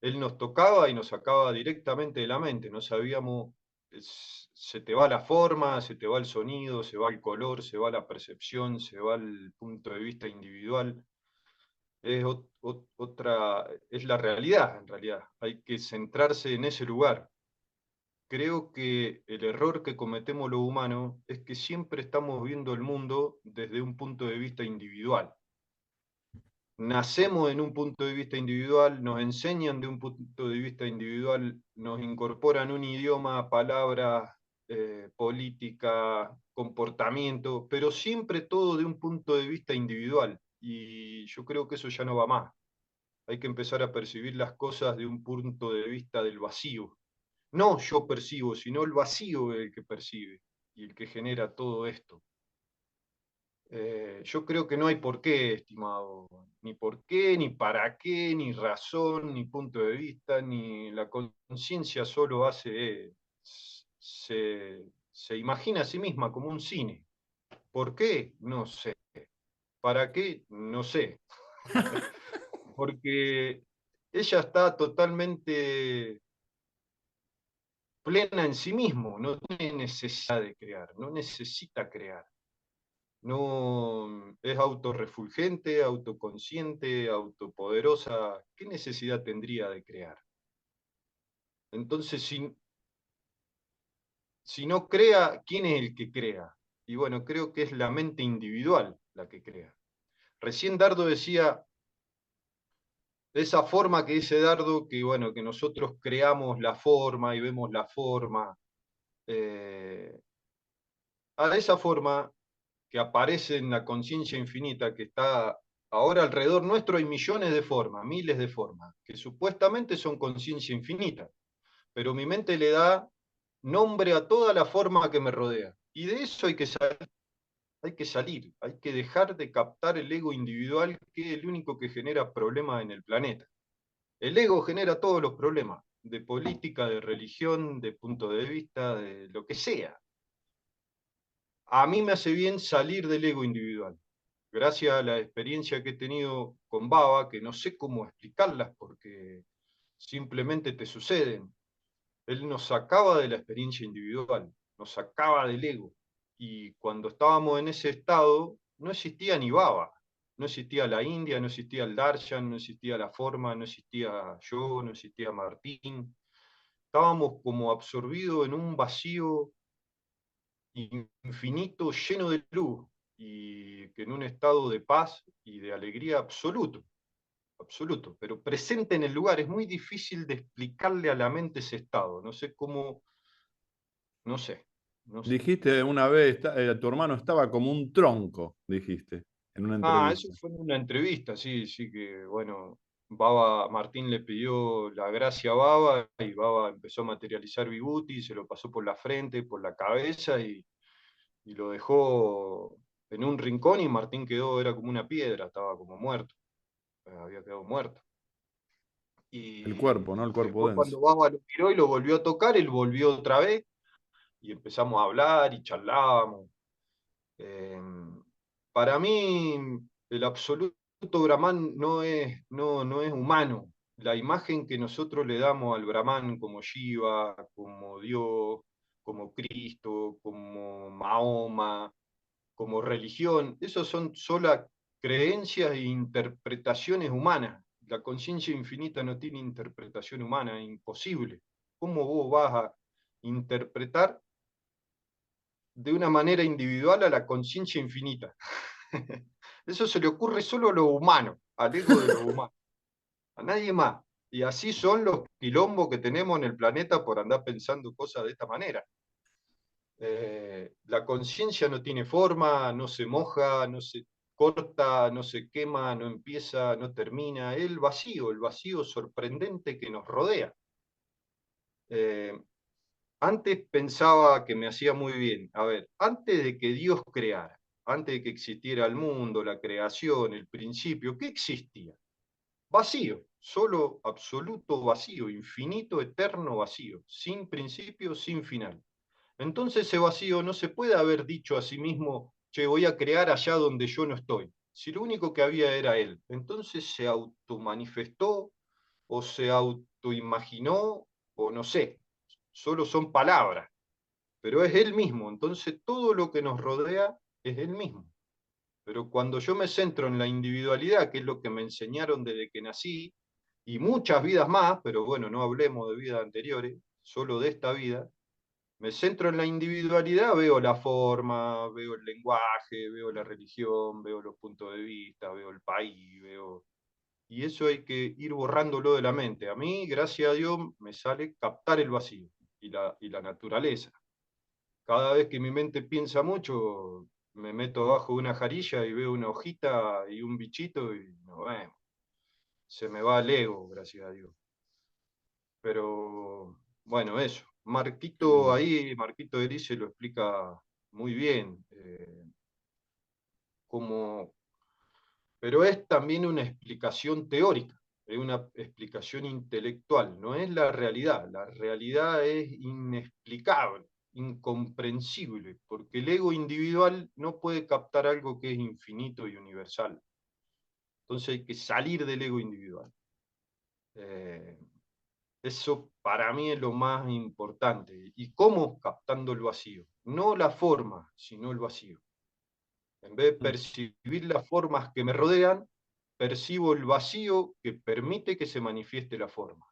Él nos tocaba y nos sacaba directamente de la mente, no sabíamos, se te va la forma, se te va el sonido, se va el color, se va la percepción, se va el punto de vista individual. Es es la realidad, en realidad. Hay que centrarse en ese lugar. Creo que el error que cometemos los humanos es que siempre estamos viendo el mundo desde un punto de vista individual. Nacemos en un punto de vista individual, nos enseñan de un punto de vista individual, nos incorporan un idioma, palabras, política, comportamiento, pero siempre todo de un punto de vista individual. Y yo creo que eso ya no va más. Hay que empezar a percibir las cosas de un punto de vista del vacío. No yo percibo, sino el vacío es el que percibe y el que genera todo esto. Yo creo que no hay por qué, estimado, ni por qué, ni para qué, ni razón, ni punto de vista, ni la conciencia solo hace, se imagina a sí misma como un cine. ¿Por qué? No sé. ¿Para qué? No sé. Porque ella está totalmente plena en sí mismo, no tiene necesidad de crear, no necesita crear. No es autorrefulgente, autoconsciente, autopoderosa. ¿Qué necesidad tendría de crear? Entonces, si no crea, ¿quién es el que crea? Y bueno, creo que es la mente individual la que crea. Recién Dardo decía, de esa forma que dice Dardo, que bueno, que nosotros creamos la forma y vemos la forma. A esa forma que aparece en la conciencia infinita que está ahora alrededor nuestro, hay millones de formas, miles de formas, que supuestamente son conciencia infinita, pero mi mente le da nombre a toda la forma que me rodea. Y de eso hay que dejar de captar el ego individual, que es el único que genera problemas en el planeta. El ego genera todos los problemas, de política, de religión, de punto de vista, de lo que sea. A mí me hace bien salir del ego individual. Gracias a la experiencia que he tenido con Baba, que no sé cómo explicarlas porque simplemente te suceden. Él nos sacaba de la experiencia individual, nos sacaba del ego. Y cuando estábamos en ese estado, no existía ni Baba. No existía la India, no existía el Darshan, no existía la forma, no existía yo, no existía Martín. Estábamos como absorbidos en un vacío infinito, lleno de luz, y que en un estado de paz y de alegría absoluto, absoluto, pero presente en el lugar. Es muy difícil de explicarle a la mente ese estado. No sé cómo, no sé, no sé. dijiste una vez, tu hermano estaba como un tronco, dijiste, en una Ah, eso entrevista. fue en una entrevista, sí, sí, que bueno, Baba, Martín le pidió la gracia a Baba y Baba empezó a materializar Vibuti, se lo pasó por la frente, por la cabeza y lo dejó en un rincón y Martín quedó, era como una piedra, estaba como muerto, había quedado muerto. El Y cuerpo, ¿no? El cuerpo después denso. cuando Baba lo miró y lo volvió a tocar, él volvió otra vez y empezamos a hablar y charlábamos. Eh, para mí, el absoluto Brahman no es humano. La imagen que nosotros le damos al Brahman como Shiva, como Dios, como Cristo, como Mahoma, como religión, esos son solo creencias e interpretaciones humanas. La conciencia infinita no tiene interpretación humana, es imposible. ¿Cómo vos vas a interpretar de una manera individual a la conciencia infinita? Eso se le ocurre solo a lo humano, al ego de lo humano, a nadie más. Y así son los quilombos que tenemos en el planeta por andar pensando cosas de esta manera. La conciencia no tiene forma, no se moja, no se corta, no se quema, no empieza, no termina. El vacío sorprendente que nos rodea. Antes pensaba que me hacía muy bien. A ver, antes de que Dios creara, antes de que existiera el mundo, la creación, el principio, ¿qué existía? Vacío, solo absoluto vacío, infinito, eterno vacío, sin principio, sin final. Entonces ese vacío no se puede haber dicho a sí mismo, che, voy a crear allá donde yo no estoy. Si lo único que había era él. Entonces se automanifestó o se autoimaginó o no sé. Solo son palabras, pero es él mismo. Entonces todo lo que nos rodea es él mismo. Pero cuando yo me centro en la individualidad, que es lo que me enseñaron desde que nací, y muchas vidas más, pero bueno, no hablemos de vidas anteriores, solo de esta vida, me centro en la individualidad, veo la forma, veo el lenguaje, veo la religión, veo los puntos de vista, veo el país, veo... Y eso hay que ir borrándolo de la mente. A mí, gracias a Dios, me sale captar el vacío y la naturaleza. Cada vez que mi mente piensa mucho, me meto abajo de una jarilla y veo una hojita y un bichito y nos vemos. Se me va el ego, gracias a Dios. Pero bueno, eso. Marquito ahí, Marquito Erice lo explica muy bien. Como, pero es también una explicación teórica, es una explicación intelectual, no es la realidad. La realidad es inexplicable, incomprensible, porque el ego individual no puede captar algo que es infinito y universal. Entonces hay que salir del ego individual. Eso para mí es lo más importante. ¿Y cómo? Captando el vacío. No la forma, sino el vacío. En vez de percibir las formas que me rodean, percibo el vacío que permite que se manifieste la forma.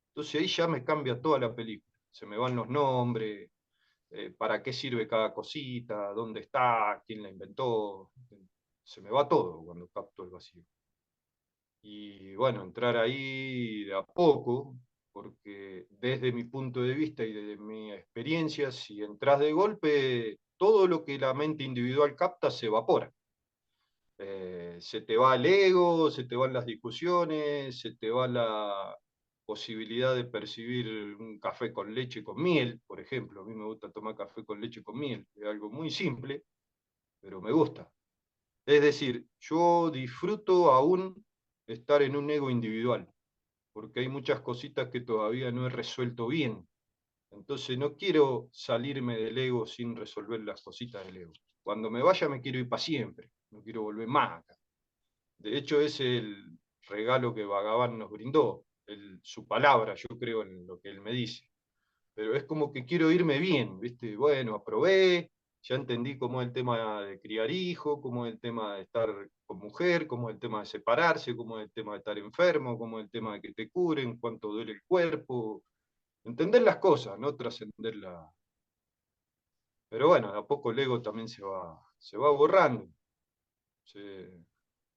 Entonces ahí ya me cambia toda la película. Se me van los nombres, para qué sirve cada cosita, dónde está, quién la inventó. Se me va todo cuando capto el vacío. Y bueno, entrar ahí de a poco, porque desde mi punto de vista y desde mi experiencia, si entras de golpe, todo lo que la mente individual capta se evapora. Se te va el ego, se te van las discusiones, se te va la posibilidad de percibir un café con leche con miel, por ejemplo. A mí me gusta tomar café con leche con miel, es algo muy simple, pero me gusta. Es decir, yo disfruto aún estar en un ego individual, porque hay muchas cositas que todavía no he resuelto bien. Entonces no quiero salirme del ego sin resolver las cositas del ego. Cuando me vaya me quiero ir para siempre, no quiero volver más acá. De hecho, es el regalo que Bhagavan nos brindó, su palabra, yo creo en lo que él me dice. Pero es como que quiero irme bien, ¿viste? Bueno, aprobé, ya entendí cómo es el tema de criar hijos, cómo es el tema de estar con mujer, cómo es el tema de separarse, cómo es el tema de estar enfermo, cómo es el tema de que te curen, cuánto duele el cuerpo. Entender las cosas, no trascenderlas. Pero bueno, de a poco el ego también se va borrando.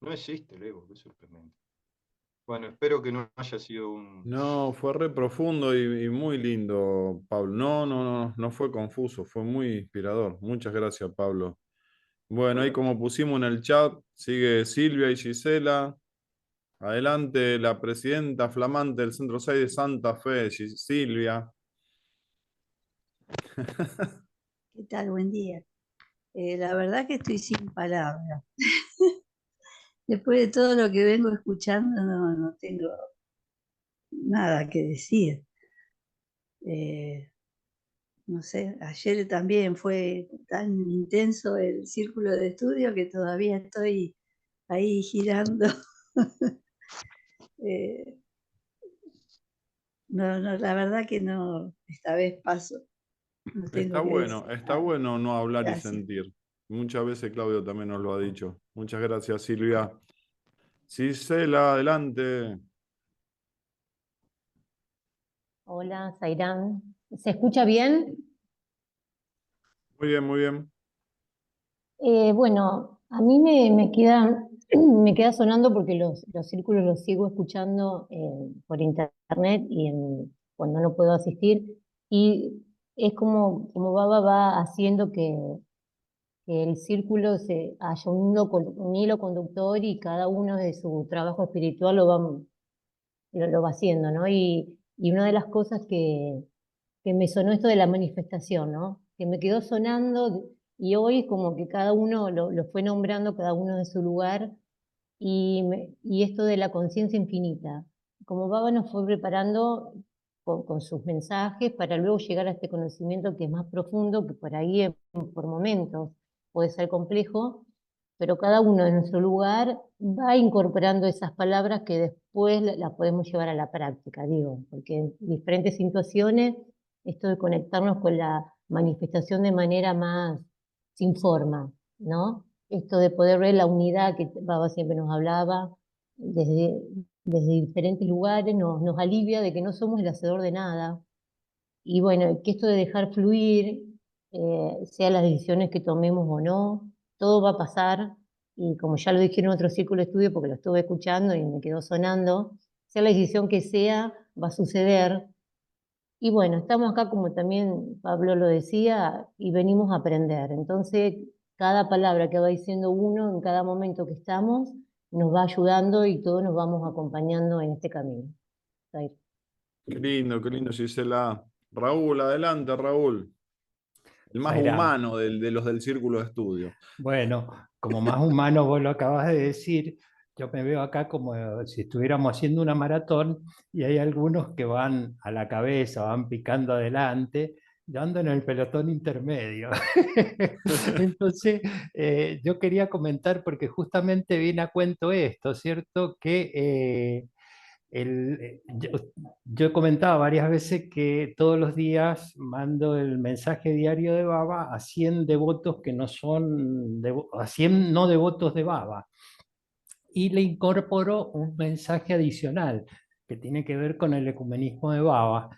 No existe el ego, qué sorprendente. Bueno, espero que no haya sido un... No, fue re profundo y muy lindo, Pablo. No fue confuso, fue muy inspirador. Muchas gracias, Pablo. Bueno, ahí Bueno, como pusimos en el chat, sigue Silvia y Gisela. Adelante, la presidenta flamante del Centro 6 de Santa Fe, Silvia. ¿Qué tal? Buen día. La verdad que estoy sin palabras. Después de todo lo que vengo escuchando, no tengo nada que decir. No sé, ayer también fue tan intenso el círculo de estudio que todavía estoy ahí girando. Eh, la verdad que no, esta vez paso. No tengo que decir Está nada. bueno no hablar y Gracias. sentir. Muchas veces Claudio también nos lo ha dicho. Muchas gracias, Silvia. Gisela, adelante. Hola, Zairán. ¿Se escucha bien? Muy bien, muy bien. Bueno, a mí me quedan me queda sonando porque los círculos los sigo escuchando por internet y cuando no puedo asistir. Y es como Baba va haciendo que el círculo haya un hilo conductor y cada uno de su trabajo espiritual lo va haciendo, ¿no? Y una de las cosas que me sonó esto de la manifestación, ¿no? Que me quedó sonando y hoy como que cada uno lo fue nombrando, cada uno de su lugar, y esto de la conciencia infinita. Como Baba nos fue preparando con sus mensajes para luego llegar a este conocimiento que es más profundo, que por ahí por momentos puede ser complejo, pero cada uno en nuestro lugar va incorporando esas palabras que después las podemos llevar a la práctica, digo, porque en diferentes situaciones esto de conectarnos con la manifestación de manera más sin forma, ¿no? Esto de poder ver la unidad que Baba siempre nos hablaba, desde diferentes lugares, nos alivia de que no somos el hacedor de nada. Y bueno, que esto de dejar fluir, sea las decisiones que tomemos o no, todo va a pasar. Y como ya lo dije en otro círculo de estudio, porque lo estuve escuchando y me quedó sonando, sea la decisión que sea, va a suceder. Y bueno, estamos acá, como también Pablo lo decía, y venimos a aprender. Entonces, cada palabra que va diciendo uno en cada momento que estamos nos va ayudando y todos nos vamos acompañando en este camino. Zair. Qué lindo, Gisela. Raúl, adelante, Raúl. El más Zairán. humano de los del círculo de estudio. Bueno, como más humano vos lo acabas de decir, yo me veo acá como si estuviéramos haciendo una maratón y hay algunos que van a la cabeza, van picando adelante, yo ando en el pelotón intermedio. Entonces, yo quería comentar porque justamente viene a cuento esto, ¿cierto? Que yo he comentado varias veces que todos los días mando el mensaje diario de Baba a 100 devotos que no son, a 100 no devotos de Baba. Y le incorporo un mensaje adicional que tiene que ver con el ecumenismo de Baba.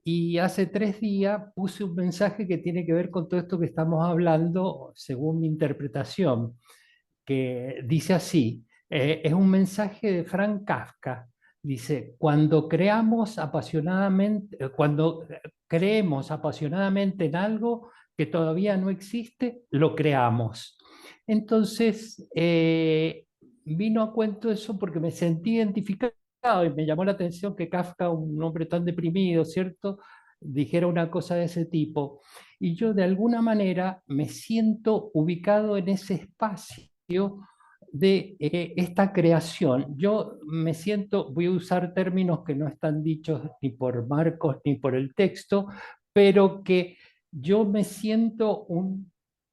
Y hace 3 días puse un mensaje que tiene que ver con todo esto que estamos hablando, según mi interpretación, que dice así, es un mensaje de Frank Kafka. Dice, cuando creemos apasionadamente en algo que todavía no existe, lo creamos. Entonces, vino a cuento eso porque me sentí identificado y me llamó la atención que Kafka, un hombre tan deprimido, ¿cierto?, dijera una cosa de ese tipo. Y yo de alguna manera me siento ubicado en ese espacio de esta creación. Yo me siento, voy a usar términos que no están dichos ni por Marcos ni por el texto, pero que yo me siento un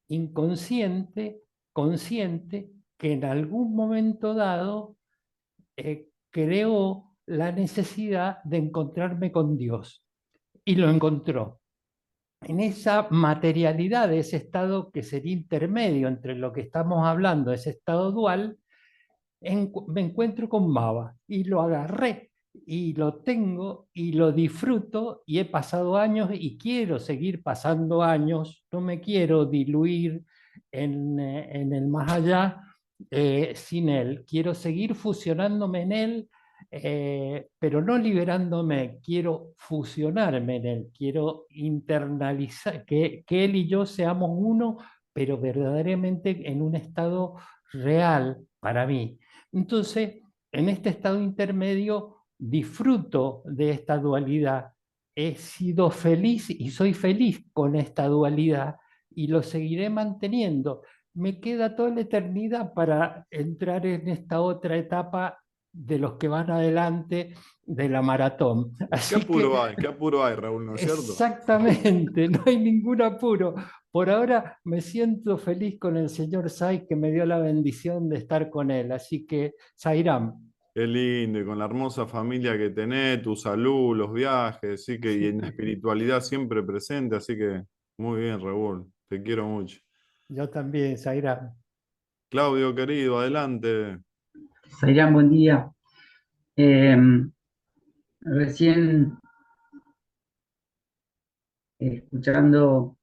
inconsciente, consciente, que en algún momento dado creó la necesidad de encontrarme con Dios y lo encontró. En esa materialidad de ese estado que sería intermedio entre lo que estamos hablando, ese estado dual, me encuentro con Baba y lo agarré y lo tengo y lo disfruto y he pasado años y quiero seguir pasando años, no me quiero diluir en el más allá sin él, quiero seguir fusionándome en él, pero no liberándome, quiero fusionarme en él, quiero internalizar, que él y yo seamos uno, pero verdaderamente en un estado real para mí. Entonces, en este estado intermedio disfruto de esta dualidad. He sido feliz y soy feliz con esta dualidad y lo seguiré manteniendo. Me queda toda la eternidad para entrar en esta otra etapa de los que van adelante de la maratón. Así Qué apuro hay, Raúl, ¿no es cierto? exactamente, no hay ningún apuro. Por ahora me siento feliz con el señor Sai que me dio la bendición de estar con él. Así que, Sairam. Qué lindo, y con la hermosa familia que tenés, tu salud, los viajes, así que, y en la espiritualidad siempre presente, así que muy bien, Raúl, te quiero mucho. Yo también, Sairam. Claudio, querido, adelante. Zairán, buen día. Recién escuchando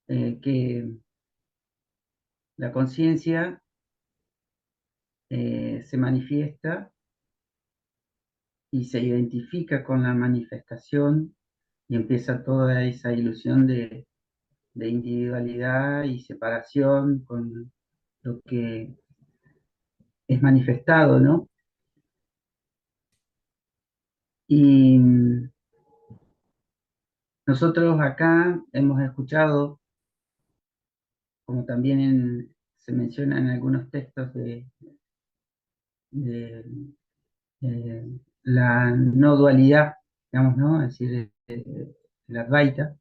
que la conciencia se manifiesta y se identifica con la manifestación y empieza toda esa ilusión de individualidad y separación con lo que es manifestado, ¿no? Y nosotros acá hemos escuchado, como también se menciona en algunos textos de la no dualidad, digamos, ¿no? Es decir, la Advaita,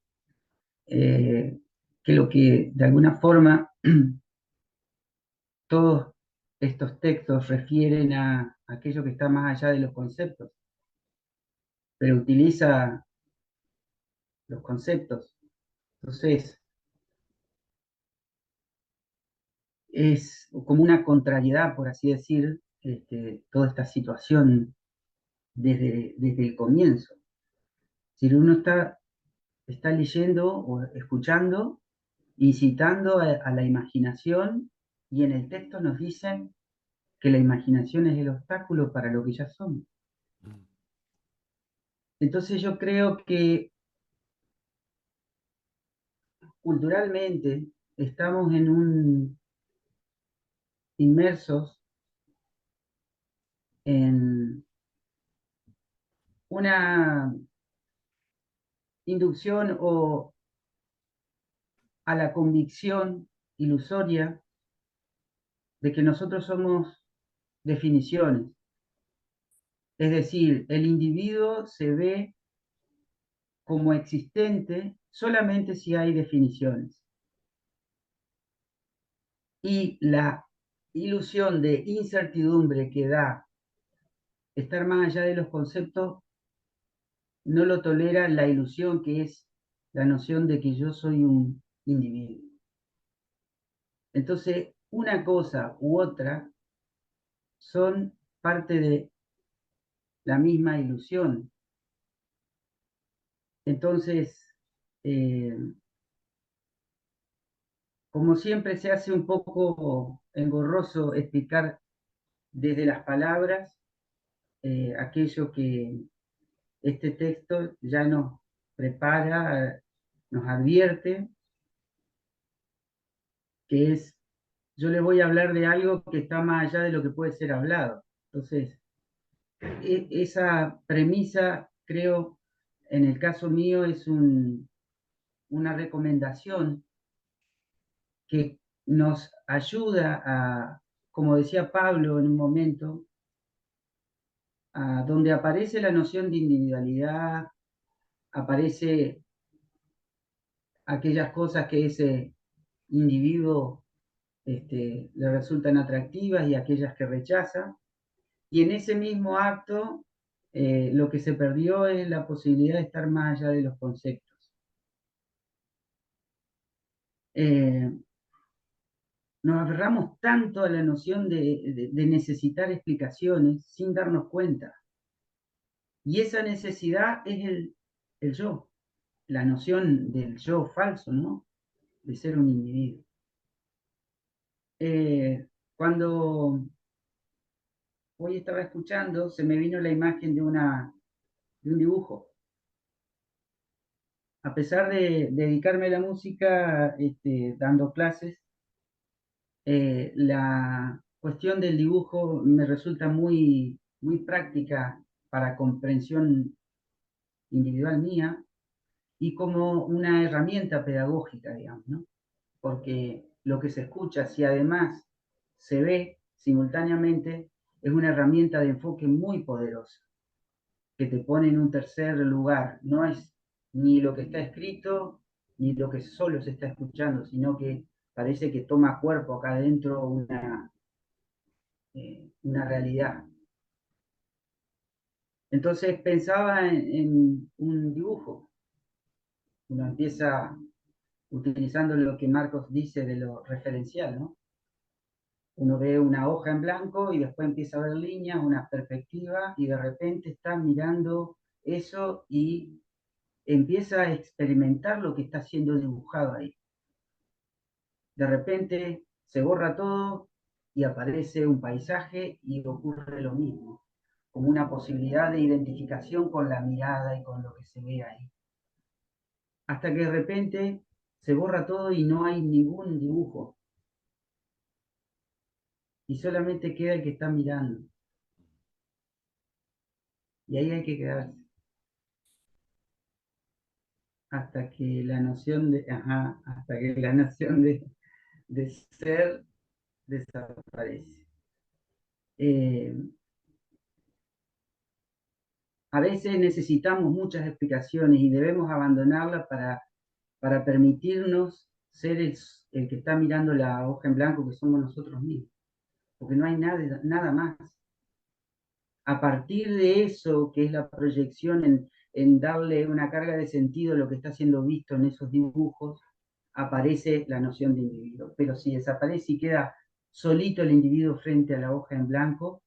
que lo que de alguna forma todos estos textos refieren a aquello que está más allá de los conceptos, pero utiliza los conceptos. Entonces, es como una contrariedad, por así decir, toda esta situación desde el comienzo. Si uno está leyendo o escuchando, incitando a la imaginación, y en el texto nos dicen que la imaginación es el obstáculo para lo que ya somos. Entonces yo creo que culturalmente estamos inmersos en una inducción o a la convicción ilusoria de que nosotros somos definiciones. Es decir, el individuo se ve como existente solamente si hay definiciones. Y la ilusión de incertidumbre que da estar más allá de los conceptos no lo tolera la ilusión que es la noción de que yo soy un individuo. Entonces, una cosa u otra son parte de la misma ilusión. Entonces, como siempre se hace un poco engorroso explicar desde las palabras aquello que este texto ya nos prepara, nos advierte, que es, yo les voy a hablar de algo que está más allá de lo que puede ser hablado. Entonces, esa premisa, creo, en el caso mío, es una recomendación que nos ayuda a, como decía Pablo en un momento, a donde aparece la noción de individualidad, aparece aquellas cosas que ese individuo le resultan atractivas y aquellas que rechaza. Y en ese mismo acto, lo que se perdió es la posibilidad de estar más allá de los conceptos. Nos aferramos tanto a la noción de necesitar explicaciones sin darnos cuenta. Y esa necesidad es el yo, la noción del yo falso, ¿no? De ser un individuo. Cuando hoy estaba escuchando, se me vino la imagen de un dibujo. A pesar de dedicarme a la música, dando clases, la cuestión del dibujo me resulta muy, muy práctica para comprensión individual mía y como una herramienta pedagógica, digamos, ¿no? Porque lo que se escucha, si además se ve simultáneamente, es una herramienta de enfoque muy poderosa, que te pone en un tercer lugar. No es ni lo que está escrito, ni lo que solo se está escuchando, sino que parece que toma cuerpo acá adentro una realidad. Entonces pensaba en un dibujo. Uno empieza utilizando lo que Marcos dice de lo referencial, ¿no? Uno ve una hoja en blanco y después empieza a ver líneas, una perspectiva, y de repente está mirando eso y empieza a experimentar lo que está siendo dibujado ahí. De repente se borra todo y aparece un paisaje y ocurre lo mismo, como una posibilidad de identificación con la mirada y con lo que se ve ahí. Hasta que de repente se borra todo y no hay ningún dibujo. Y solamente queda el que está mirando. Y ahí hay que quedarse. Hasta que la noción de ser desaparece. A veces necesitamos muchas explicaciones y debemos abandonarlas para permitirnos ser el que está mirando la hoja en blanco, que somos nosotros mismos, porque no hay nada más. A partir de eso, que es la proyección en darle una carga de sentido a lo que está siendo visto en esos dibujos, aparece la noción de individuo. Pero si desaparece y queda solito el individuo frente a la hoja en blanco,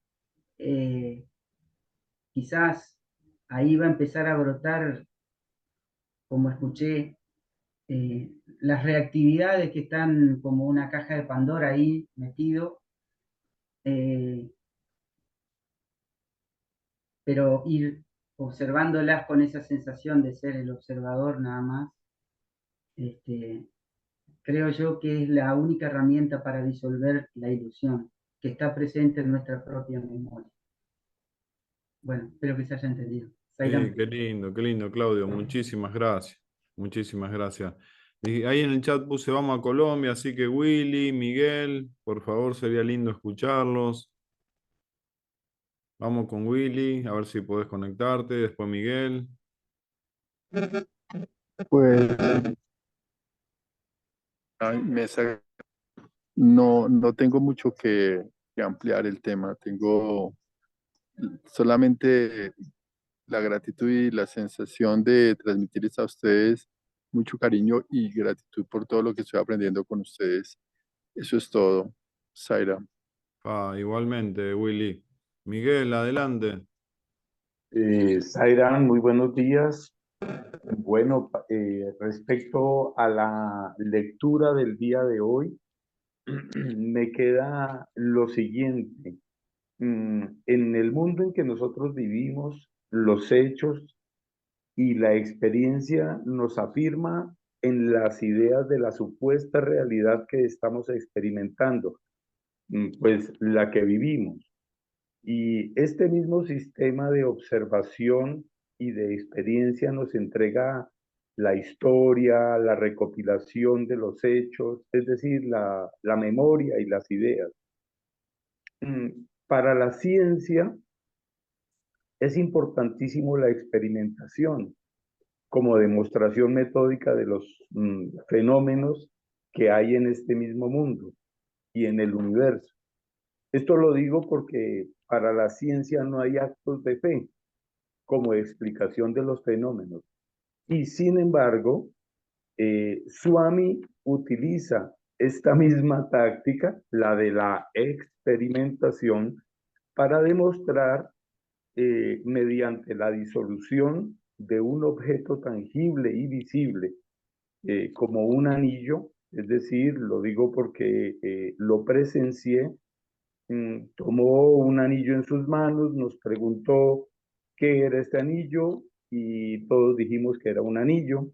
quizás ahí va a empezar a brotar, como escuché, las reactividades que están como una caja de Pandora ahí metido, pero ir observándolas con esa sensación de ser el observador nada más, creo yo que es la única herramienta para disolver la ilusión que está presente en nuestra propia memoria. Bueno, espero que se haya entendido. Sí, qué lindo, Claudio. Muchísimas gracias. Muchísimas gracias. Y ahí en el chat puse vamos a Colombia, así que Willy, Miguel, por favor, sería lindo escucharlos. Vamos con Willy, a ver si podés conectarte. Después Miguel. Pues no tengo mucho que ampliar el tema. Tengo solamente la gratitud y la sensación de transmitirles a ustedes mucho cariño y gratitud por todo lo que estoy aprendiendo con ustedes. Eso es todo, Zaira. Igualmente, Willy. Miguel, adelante. Zaira, muy buenos días. Bueno, respecto a la lectura del día de hoy, me queda lo siguiente. En el mundo en que nosotros vivimos, los hechos y la experiencia nos afirma en las ideas de la supuesta realidad que estamos experimentando, pues la que vivimos. Y este mismo sistema de observación y de experiencia nos entrega la historia, la recopilación de los hechos, es decir, la memoria y las ideas. Para la ciencia es importantísimo la experimentación como demostración metódica de los fenómenos que hay en este mismo mundo y en el universo. Esto lo digo porque para la ciencia no hay actos de fe como explicación de los fenómenos. Y sin embargo, Swami utiliza esta misma táctica, la de la experimentación, para demostrar mediante la disolución de un objeto tangible y visible como un anillo, es decir, lo digo porque lo presencié, tomó un anillo en sus manos, nos preguntó qué era este anillo y todos dijimos que era un anillo.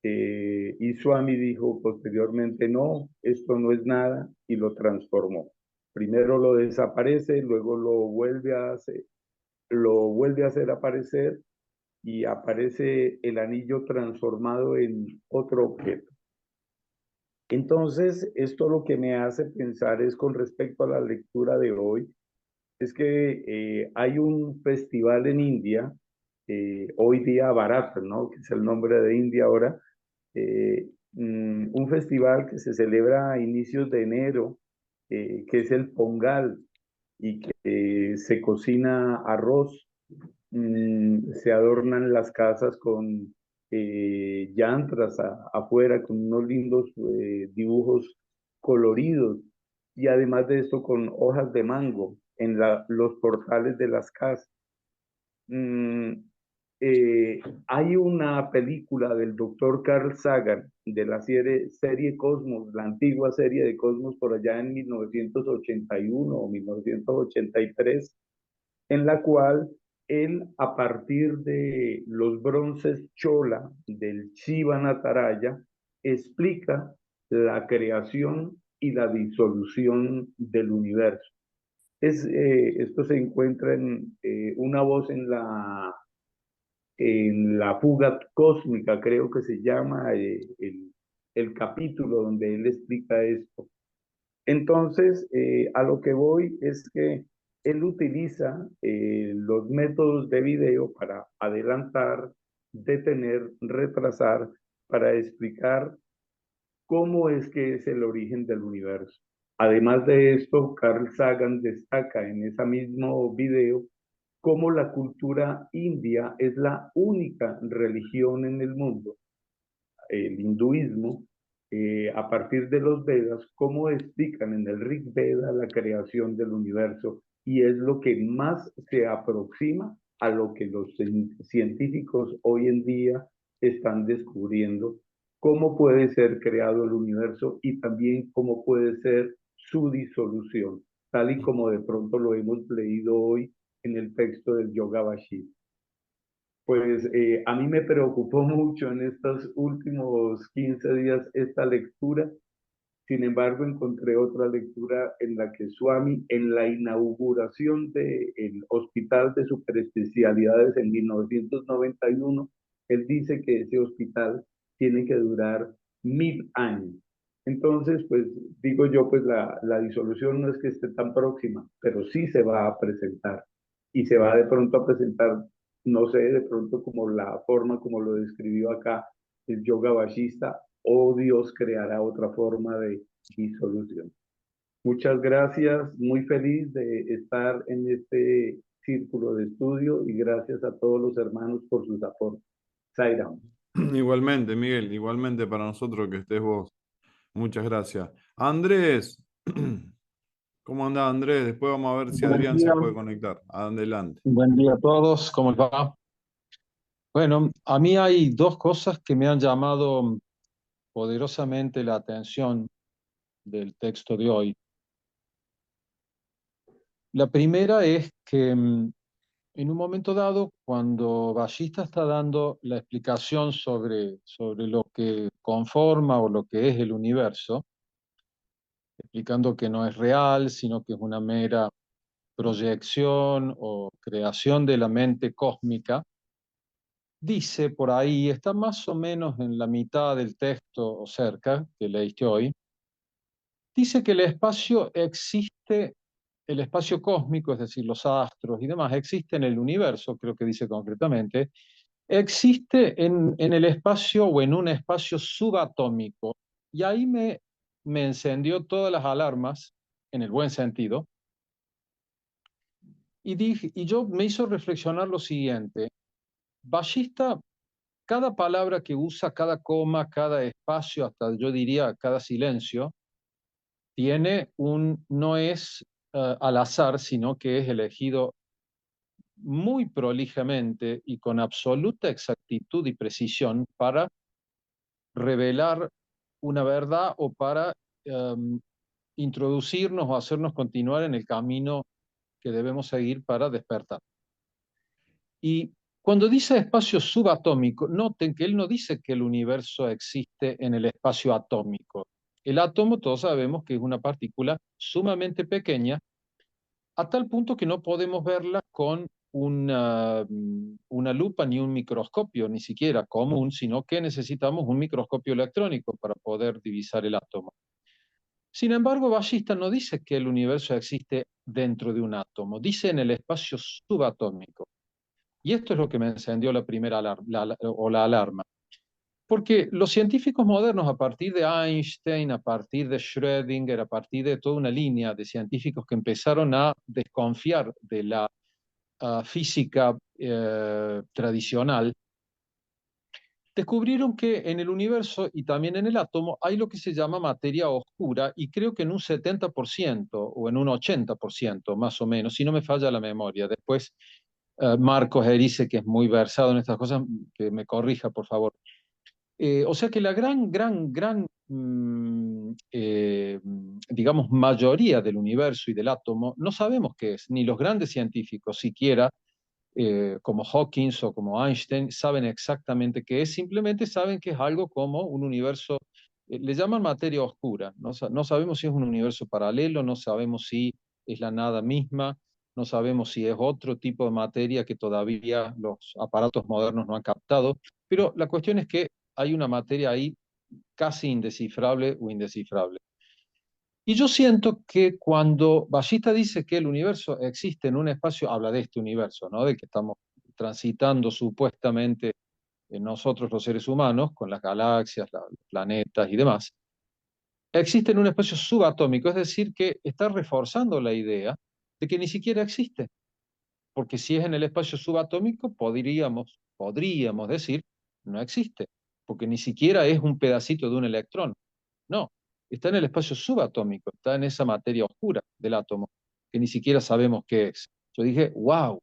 Y Swami dijo posteriormente, no, esto no es nada, y lo transformó. Primero lo desaparece, luego lo vuelve a hacer aparecer y aparece el anillo transformado en otro objeto. Entonces, esto lo que me hace pensar es con respecto a la lectura de hoy, es que hay un festival en India, hoy día Bharat, ¿no? Que es el nombre de India ahora, un festival que se celebra a inicios de enero, que es el Pongal, y que se cocina arroz, se adornan las casas con yantras afuera, con unos lindos dibujos coloridos, y además de esto con hojas de mango en los portales de las casas. Hay una película del doctor Carl Sagan de la serie Cosmos, la antigua serie de Cosmos por allá en 1981 o 1983, en la cual él, a partir de los bronces Chola del Shiva Nataraya, explica la creación y la disolución del universo. Esto se encuentra en una voz en la fuga cósmica, creo que se llama el capítulo donde él explica esto. Entonces, a lo que voy es que él utiliza los métodos de video para adelantar, detener, retrasar, para explicar cómo es que es el origen del universo. Además de esto, Carl Sagan destaca en ese mismo video cómo la cultura india es la única religión en el mundo, el hinduismo, a partir de los Vedas, cómo explican en el Rig Veda la creación del universo, y es lo que más se aproxima a lo que los científicos hoy en día están descubriendo, cómo puede ser creado el universo y también cómo puede ser su disolución, tal y como de pronto lo hemos leído hoy en el texto del Yoga Vashishtha. Pues a mí me preocupó mucho en estos últimos 15 días esta lectura. Sin embargo, encontré otra lectura en la que Swami, en la inauguración del Hospital de Superespecialidades en 1991, él dice que ese hospital tiene que durar 1000 años. Entonces, pues digo yo, pues la disolución no es que esté tan próxima, pero sí se va a presentar. Y se va de pronto a presentar, no sé, de pronto como la forma como lo describió acá el Yoga Vashishtha, o Dios creará otra forma de disolución. Muchas gracias, muy feliz de estar en este círculo de estudio y gracias a todos los hermanos por sus aportes. Sairam. Igualmente, Miguel, igualmente para nosotros que estés vos. Muchas gracias. Andrés, ¿cómo anda Andrés? Después vamos a ver si Buen Adrián día, se puede conectar. Adelante. buen día a todos, ¿cómo les va? Bueno, a mí hay dos cosas que me han llamado poderosamente la atención del texto de hoy. La primera es que en un momento dado, cuando Vashishtha está dando la explicación sobre lo que conforma o lo que es el universo, explicando que no es real, sino que es una mera proyección o creación de la mente cósmica, dice por ahí, está más o menos en la mitad del texto o cerca, que leíste hoy, dice que el espacio existe, el espacio cósmico, es decir, los astros y demás, existe en el universo, creo que dice concretamente, existe en el espacio o en un espacio subatómico. Y ahí me encendió todas las alarmas, en el buen sentido, y yo me hizo reflexionar lo siguiente. Vashishtha, cada palabra que usa, cada coma, cada espacio, hasta yo diría cada silencio, no es al azar, sino que es elegido muy prolijamente y con absoluta exactitud y precisión para revelar una verdad o para introducirnos o hacernos continuar en el camino que debemos seguir para despertar. Y cuando dice espacio subatómico, noten que él no dice que el universo existe en el espacio atómico. El átomo, todos sabemos que es una partícula sumamente pequeña, a tal punto que no podemos verla con una lupa ni un microscopio, ni siquiera común, sino que necesitamos un microscopio electrónico para poder divisar el átomo. Sin embargo, Vashishtha no dice que el universo existe dentro de un átomo, dice en el espacio subatómico. Y esto es lo que me encendió la primera alarma. Porque los científicos modernos, a partir de Einstein, a partir de Schrödinger, a partir de toda una línea de científicos que empezaron a desconfiar de la física tradicional, descubrieron que en el universo y también en el átomo hay lo que se llama materia oscura, y creo que en un 70% o en un 80% más o menos, si no me falla la memoria. Después Marcos Erice, que es muy versado en estas cosas, que me corrija, por favor. O sea que la gran, digamos, mayoría del universo y del átomo no sabemos qué es, ni los grandes científicos siquiera, como Hawkins o como Einstein, saben exactamente qué es, simplemente saben que es algo como un universo, le llaman materia oscura, no sabemos si es un universo paralelo, no sabemos si es la nada misma, no sabemos si es otro tipo de materia que todavía los aparatos modernos no han captado, pero la cuestión es que hay una materia ahí casi indescifrable o indescifrable. Y yo siento que cuando Ballista dice que el universo existe en un espacio, habla de este universo, ¿no? De que estamos transitando supuestamente nosotros los seres humanos, con las galaxias, los planetas y demás, existe en un espacio subatómico, es decir, que está reforzando la idea de que ni siquiera existe. Porque si es en el espacio subatómico, podríamos decir, no existe, porque ni siquiera es un pedacito de un electrón. No, está en el espacio subatómico, está en esa materia oscura del átomo, que ni siquiera sabemos qué es. Yo dije, wow,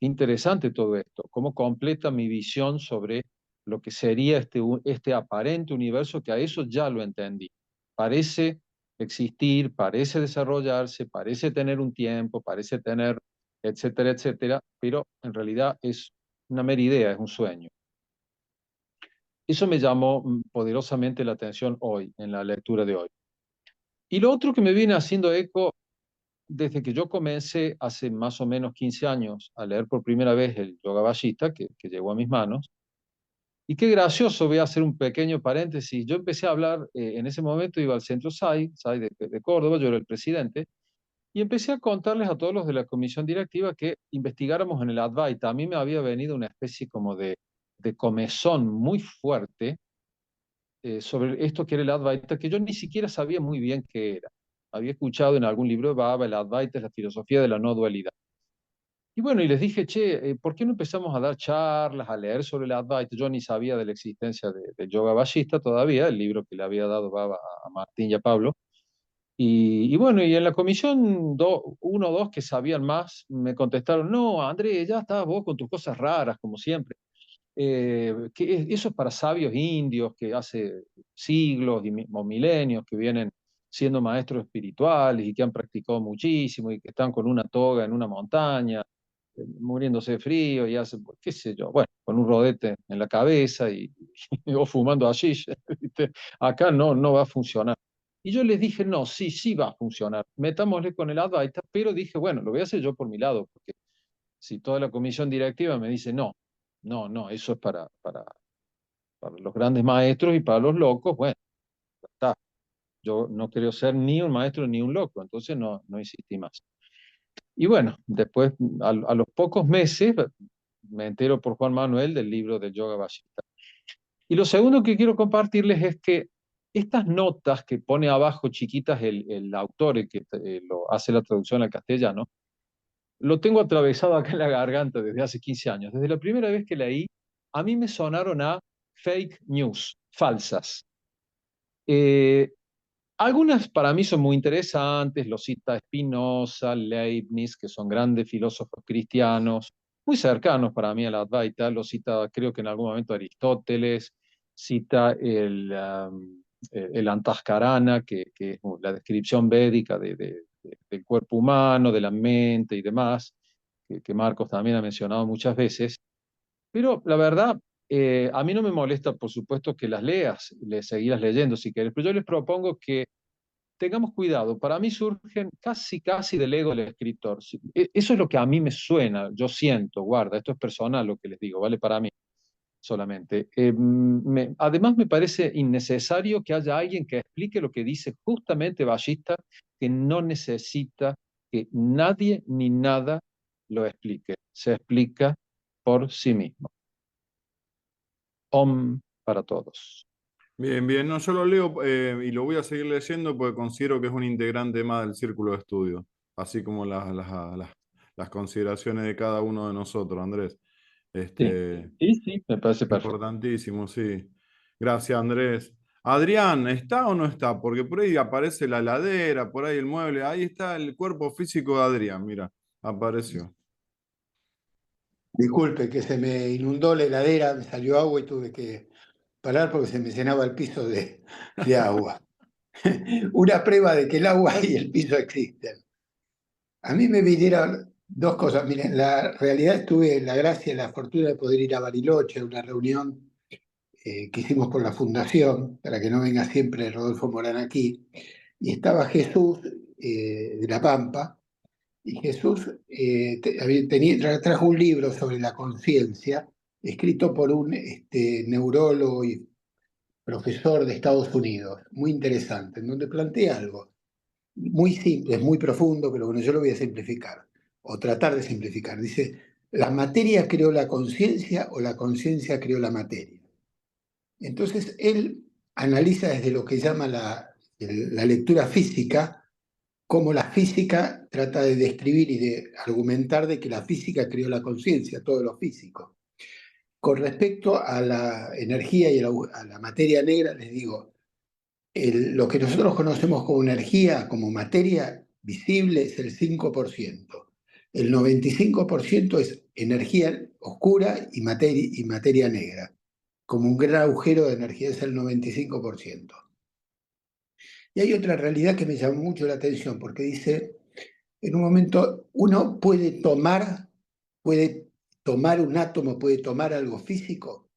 interesante todo esto, cómo completa mi visión sobre lo que sería este aparente universo, que a eso ya lo entendí. Parece existir, parece desarrollarse, parece tener un tiempo, parece tener, etcétera, etcétera, pero en realidad es una mera idea, es un sueño. Eso me llamó poderosamente la atención hoy, en la lectura de hoy. Y lo otro que me viene haciendo eco desde que yo comencé hace más o menos 15 años a leer por primera vez el Yoga Vajista, que llegó a mis manos, y qué gracioso, voy a hacer un pequeño paréntesis. Yo empecé a hablar, en ese momento iba al centro SAI de Córdoba, yo era el presidente, y empecé a contarles a todos los de la comisión directiva que investigáramos en el Advaita. A mí me había venido una especie como de comezón muy fuerte sobre esto que era el Advaita, que yo ni siquiera sabía muy bien qué era. Había escuchado en algún libro de Baba, el Advaita es la filosofía de la no dualidad. Y bueno, y les dije, che, ¿por qué no empezamos a dar charlas, a leer sobre el Advaita? Yo ni sabía de la existencia del Yoga Vajista todavía, el libro que le había dado Baba a Martín y a Pablo. Y bueno, y en la comisión, uno o dos que sabían más me contestaron, no, Andrés, ya estás vos con tus cosas raras, como siempre. Eso es para sabios indios que hace siglos o milenios que vienen siendo maestros espirituales y que han practicado muchísimo y que están con una toga en una montaña, muriéndose de frío y hacen, qué sé yo, bueno, con un rodete en la cabeza o fumando hashish. ¿Viste? Acá no va a funcionar. Y yo les dije, no, sí va a funcionar. Metámosle con el Advaita, pero dije, bueno, lo voy a hacer yo por mi lado, porque si toda la comisión directiva me dice, no, eso es para los grandes maestros y para los locos, bueno, ya está. Yo no quiero ser ni un maestro ni un loco, entonces no insistí más. Y bueno, después, a los pocos meses, me entero por Juan Manuel del libro del Yoga Vajista. Y lo segundo que quiero compartirles es que estas notas que pone abajo chiquitas el autor, el que lo hace la traducción al castellano, lo tengo atravesado acá en la garganta desde hace 15 años. Desde la primera vez que leí, a mí me sonaron a fake news, falsas. Algunas para mí son muy interesantes, lo cita Spinoza, Leibniz, que son grandes filósofos cristianos, muy cercanos para mí a la Advaita, lo cita creo que en algún momento Aristóteles, cita el Antaskarana, que es la descripción védica del cuerpo humano, de la mente y demás, que Marcos también ha mencionado muchas veces, pero la verdad, a mí no me molesta, por supuesto, que las leas, les seguirás leyendo si quieres, pero yo les propongo que tengamos cuidado. Para mí surgen casi del ego del escritor. Eso es lo que a mí me suena, yo siento, guarda, esto es personal lo que les digo, ¿vale? Para mí solamente. Además me parece innecesario que haya alguien que explique lo que dice justamente Ballista, que no necesita que nadie ni nada lo explique. Se explica por sí mismo. Om para todos. Bien, no, yo lo leo y lo voy a seguir leyendo porque considero que es un integrante más del círculo de estudio, así como las consideraciones de cada uno de nosotros, Andrés. Sí, me parece perfecto. Importantísimo, sí. Gracias, Andrés. Adrián, ¿está o no está? Porque por ahí aparece la heladera, por ahí el mueble, ahí está el cuerpo físico de Adrián, mira, apareció. Disculpe, que se me inundó la heladera, me salió agua y tuve que parar porque se me llenaba el piso de agua. Una prueba de que el agua y el piso existen. A mí me vinieron dos cosas. Miren, la realidad tuve la gracia y la fortuna de poder ir a Bariloche a una reunión que hicimos con la Fundación, para que no venga siempre Rodolfo Morán aquí, y estaba Jesús de La Pampa, y Jesús trajo un libro sobre la conciencia, escrito por un neurólogo y profesor de Estados Unidos, muy interesante, en donde plantea algo muy simple, es muy profundo, pero bueno, yo lo voy a simplificar, o tratar de simplificar. Dice, ¿la materia creó la conciencia o la conciencia creó la materia? Entonces, él analiza desde lo que llama la lectura física, cómo la física trata de describir y de argumentar de que la física creó la conciencia, todo lo físico. Con respecto a la energía y a la materia negra, les digo, lo que nosotros conocemos como energía, como materia visible, es el 5%. El 95% es energía oscura y materia negra. Como un gran agujero de energía es el 95%. Y hay otra realidad que me llamó mucho la atención, porque dice, en un momento uno puede tomar un átomo, puede tomar algo físico.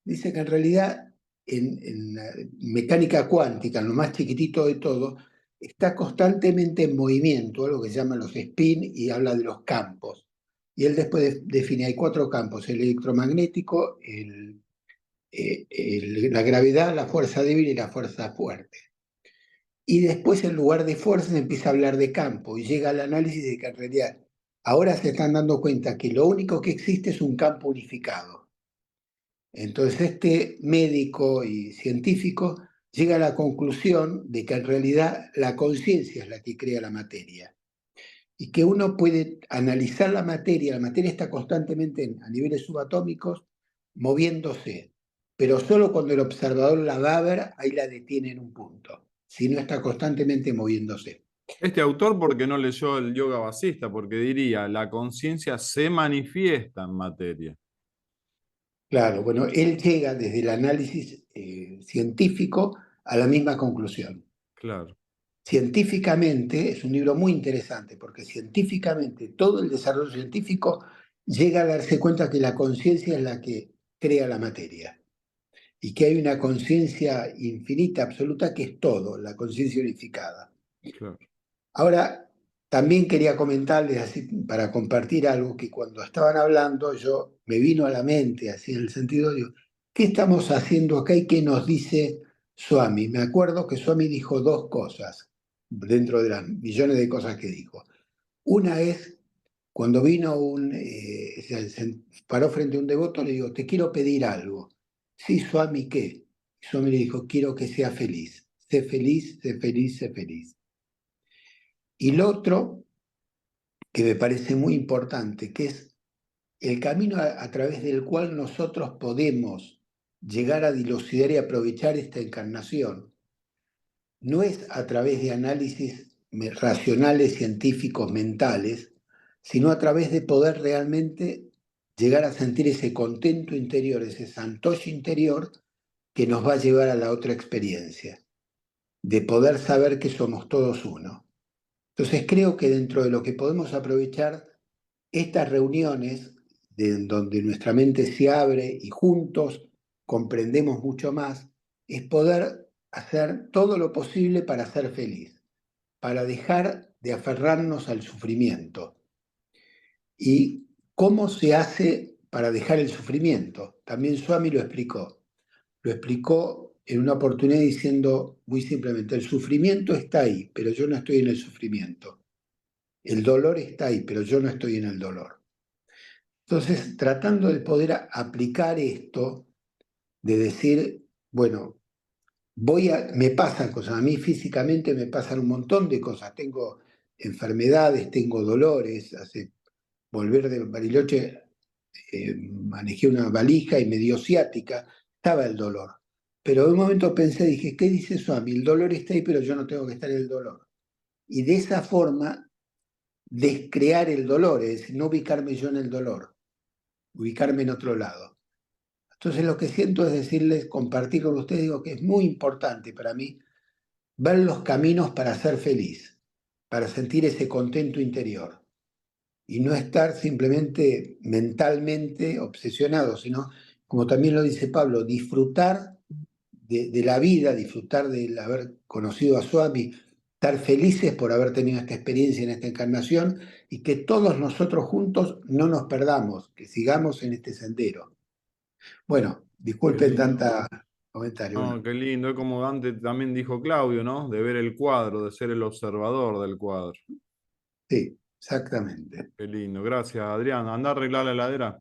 Dice que en realidad en la mecánica cuántica, en lo más chiquitito de todo, está constantemente en movimiento, algo que se llama los spin, y habla de los campos. Y él después define, hay 4 campos, el electromagnético, la gravedad, la fuerza débil y la fuerza fuerte. Y después en lugar de fuerza se empieza a hablar de campo y llega al análisis de que en realidad ahora se están dando cuenta que lo único que existe es un campo unificado. Entonces este médico y científico llega a la conclusión de que en realidad la conciencia es la que crea la materia y que uno puede analizar la materia está constantemente a niveles subatómicos moviéndose, pero solo cuando el observador la va a ver, ahí la detiene en un punto, si no está constantemente moviéndose. Este autor, ¿por qué no leyó el yoga basista? Porque diría, la conciencia se manifiesta en materia. Claro, bueno, él llega desde el análisis científico a la misma conclusión. Claro. Científicamente, es un libro muy interesante, porque científicamente todo el desarrollo científico llega a darse cuenta que la conciencia es la que crea la materia y que hay una conciencia infinita, absoluta, que es todo, la conciencia unificada. Claro. Ahora, también quería comentarles, así para compartir algo, que cuando estaban hablando, yo me vino a la mente, así en el sentido de, ¿qué estamos haciendo acá y qué nos dice Swami? Me acuerdo que Swami dijo 2 cosas, dentro de las millones de cosas que dijo. Una es, cuando vino se paró frente a un devoto, le digo, te quiero pedir algo. Sí, Swami, ¿qué? Swami le dijo, quiero que sea feliz. Sé feliz, sé feliz, sé feliz. Y lo otro, que me parece muy importante, que es el camino a través del cual nosotros podemos llegar a dilucidar y aprovechar esta encarnación, no es a través de análisis racionales, científicos, mentales, sino a través de poder realmente llegar a sentir ese contento interior, ese santoshi interior que nos va a llevar a la otra experiencia, de poder saber que somos todos uno. Entonces creo que dentro de lo que podemos aprovechar estas reuniones, donde nuestra mente se abre y juntos comprendemos mucho más, es poder hacer todo lo posible para ser feliz, para dejar de aferrarnos al sufrimiento. ¿Y cómo se hace para dejar el sufrimiento? También Swami lo explicó. Lo explicó en una oportunidad diciendo muy simplemente, el sufrimiento está ahí, pero yo no estoy en el sufrimiento. El dolor está ahí, pero yo no estoy en el dolor. Entonces, tratando de poder aplicar esto, de decir, bueno, me pasan cosas, a mí físicamente me pasan un montón de cosas, tengo enfermedades, tengo dolores, volver de Bariloche, manejé una valija y me dio ciática, estaba el dolor. Pero en un momento pensé, dije, ¿qué dice eso a mí? El dolor está ahí, pero yo no tengo que estar en el dolor. Y de esa forma, descrear el dolor, es decir, no ubicarme yo en el dolor. ubicarme en otro lado. Entonces lo que siento es decirles, compartir con ustedes, digo que es muy importante para mí ver los caminos para ser feliz, para sentir ese contento interior y no estar simplemente mentalmente obsesionado, sino, como también lo dice Pablo, disfrutar de la vida, disfrutar de haber conocido a Swami, estar felices por haber tenido esta experiencia en esta encarnación y que todos nosotros juntos no nos perdamos, que sigamos en este sendero. Bueno, disculpen tanta comentario. No, Bueno, qué lindo. Es como Dante también dijo Claudio, ¿no? De ver el cuadro, de ser el observador del cuadro. sí, exactamente. Qué lindo. Gracias, Adrián. Anda a arreglar la heladera.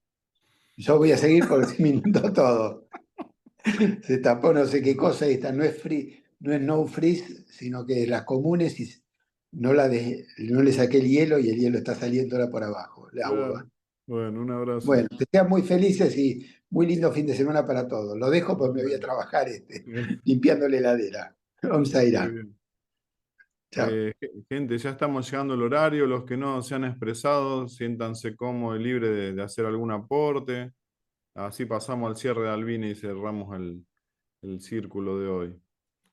Yo voy a seguir porque se me inundó todo. Se tapó no sé qué cosa y esta no es free, no es no freeze, sino que es las comunes y no le saqué el hielo y el hielo está saliendo ahora por abajo, el agua. Claro. Bueno, un abrazo. Bueno, que sean muy felices y muy lindo fin de semana para todos. Lo dejo porque me voy a trabajar limpiando la heladera. Vamos a ir Muy a. bien. Chao. Gente, ya estamos llegando al horario. Los que no se han expresado, siéntanse cómodos y libres de hacer algún aporte. Así pasamos al cierre de Albina y cerramos el círculo de hoy.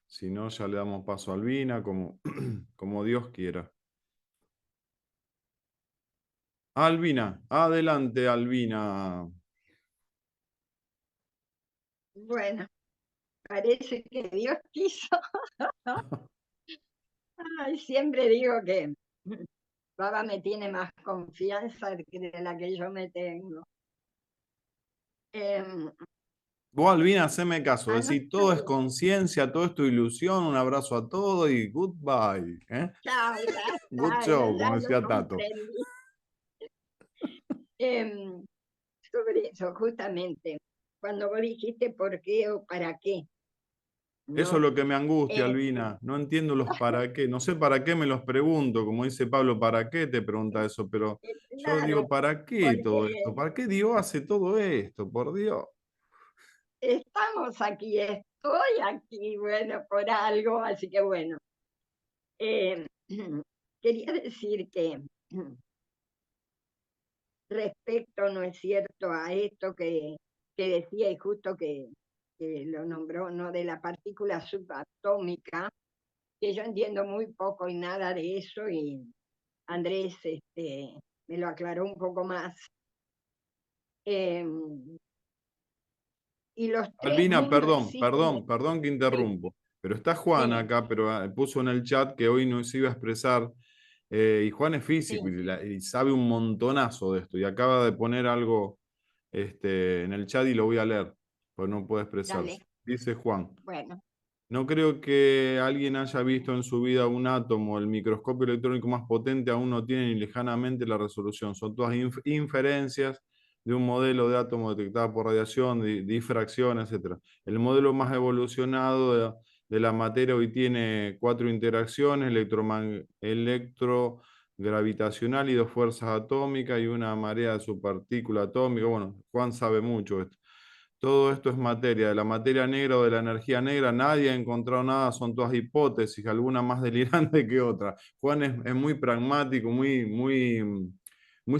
Si no, ya le damos paso a Albina como, como Dios quiera. Albina, adelante, Albina. Bueno, parece que Dios quiso. Ay, siempre digo que Baba me tiene más confianza de la que yo me tengo. Vos, Albina, haceme caso. no, Decir, todo es conciencia, todo es tu ilusión. Un abrazo a todos y goodbye. ¿Eh? chao, Good ya show, como lo decía Tato. comprendí. Sobre eso, justamente, cuando vos dijiste por qué o para qué. Eso es lo que me angustia, Albina. No entiendo los para qué. No sé para qué me los pregunto. Como dice Pablo, ¿para qué te pregunta eso? Pero yo digo, Claro, ¿para qué todo esto? ¿Para qué Dios hace todo esto? Por Dios. estamos aquí, estoy aquí, bueno, por algo, así que bueno. Quería decir que respecto, ¿no es cierto?, a esto que decía y justo que lo nombró, ¿no?, de la partícula subatómica, que yo entiendo muy poco y nada de eso, y Andrés me lo aclaró un poco más. Y los tres Albina, mundos existen. perdón que interrumpo. Pero está Juan acá, pero puso en el chat que hoy no se iba a expresar. Y Juan es físico y sabe un montonazo de esto. Y acaba de poner algo en el chat y lo voy a leer, pues no puede expresarse. Dale. Dice Juan. Bueno. No creo que alguien haya visto en su vida un átomo. El microscopio electrónico más potente aún no tiene ni lejanamente la resolución. Son todas inferencias de un modelo de átomo detectado por radiación, difracción, etc. El modelo más evolucionado de la materia hoy tiene 4 interacciones, electrogravitacional y 2 fuerzas atómicas y una marea de subpartícula atómica. Bueno, Juan sabe mucho esto. Todo esto es materia, de la materia negra o de la energía negra, nadie ha encontrado nada, son todas hipótesis, alguna más delirante que otra. Juan es muy pragmático, muy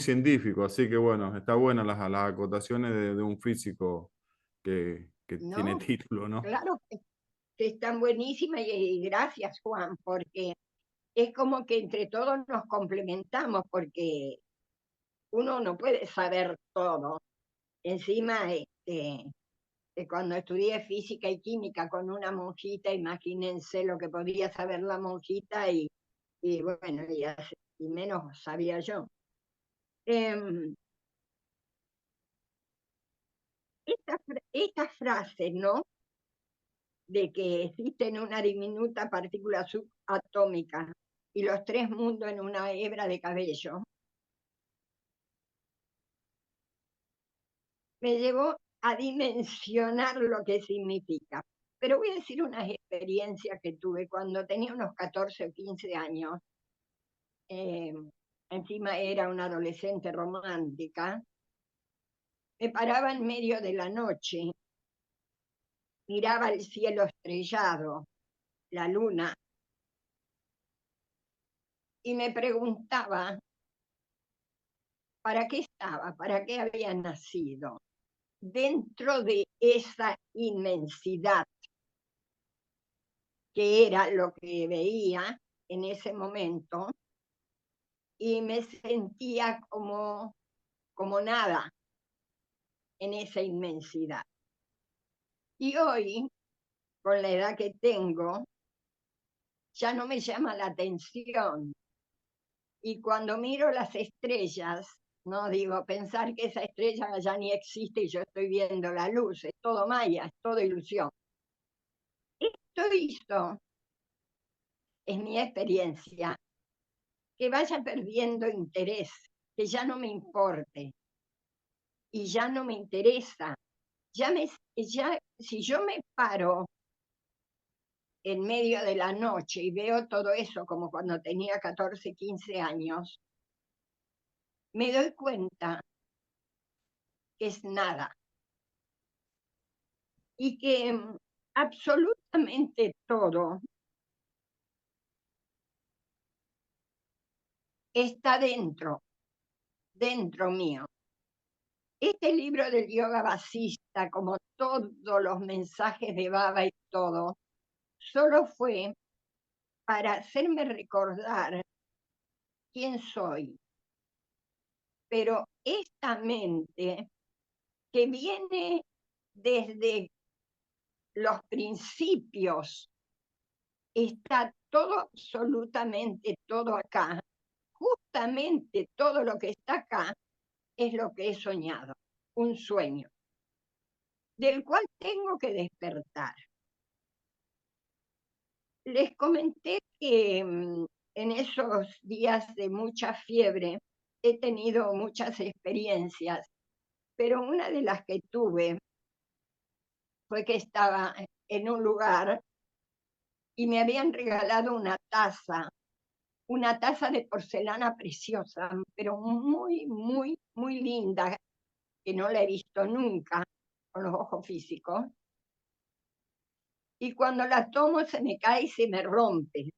científico, así que bueno, está buenas las acotaciones de un físico que tiene No, título, ¿no? claro que están buenísimas y gracias, Juan, porque es como que entre todos nos complementamos, porque uno no puede saber todo. Encima, cuando estudié física y química con una monjita, imagínense lo que podía saber la monjita y bueno, y menos sabía yo. Estas frases, ¿no?, de que existen una diminuta partícula subatómica y los 3 mundos en una hebra de cabello, me llevó a dimensionar lo que significa. Pero voy a decir unas experiencias que tuve cuando tenía unos 14 o 15 años. Encima era una adolescente romántica. Me paraba en medio de la noche, miraba el cielo estrellado, la luna, y me preguntaba ¿para qué estaba? ¿Para qué había nacido? Dentro de esa inmensidad que era lo que veía en ese momento, y me sentía como nada en esa inmensidad. Y hoy, con la edad que tengo, ya no me llama la atención. Y cuando miro las estrellas, no digo, pensar que esa estrella ya ni existe y yo estoy viendo la luz, es todo maya, es todo ilusión. Esto hizo, es mi experiencia, que vaya perdiendo interés, que ya no me importe y ya no me interesa. Ya si yo me paro en medio de la noche y veo todo eso como cuando tenía 14, 15 años, me doy cuenta que es nada y que absolutamente todo está dentro mío. Este libro del yoga vasista, como todos los mensajes de Baba y todo, solo fue para hacerme recordar quién soy. Pero esta mente que viene desde los principios, está todo, absolutamente todo acá. Justamente todo lo que está acá es lo que he soñado, un sueño, del cual tengo que despertar. Les comenté que en esos días de mucha fiebre he tenido muchas experiencias, pero una de las que tuve fue que estaba en un lugar y me habían regalado una taza de porcelana preciosa, pero muy, muy, muy linda, que no la he visto nunca con los ojos físicos. Y cuando la tomo se me cae y se me rompe.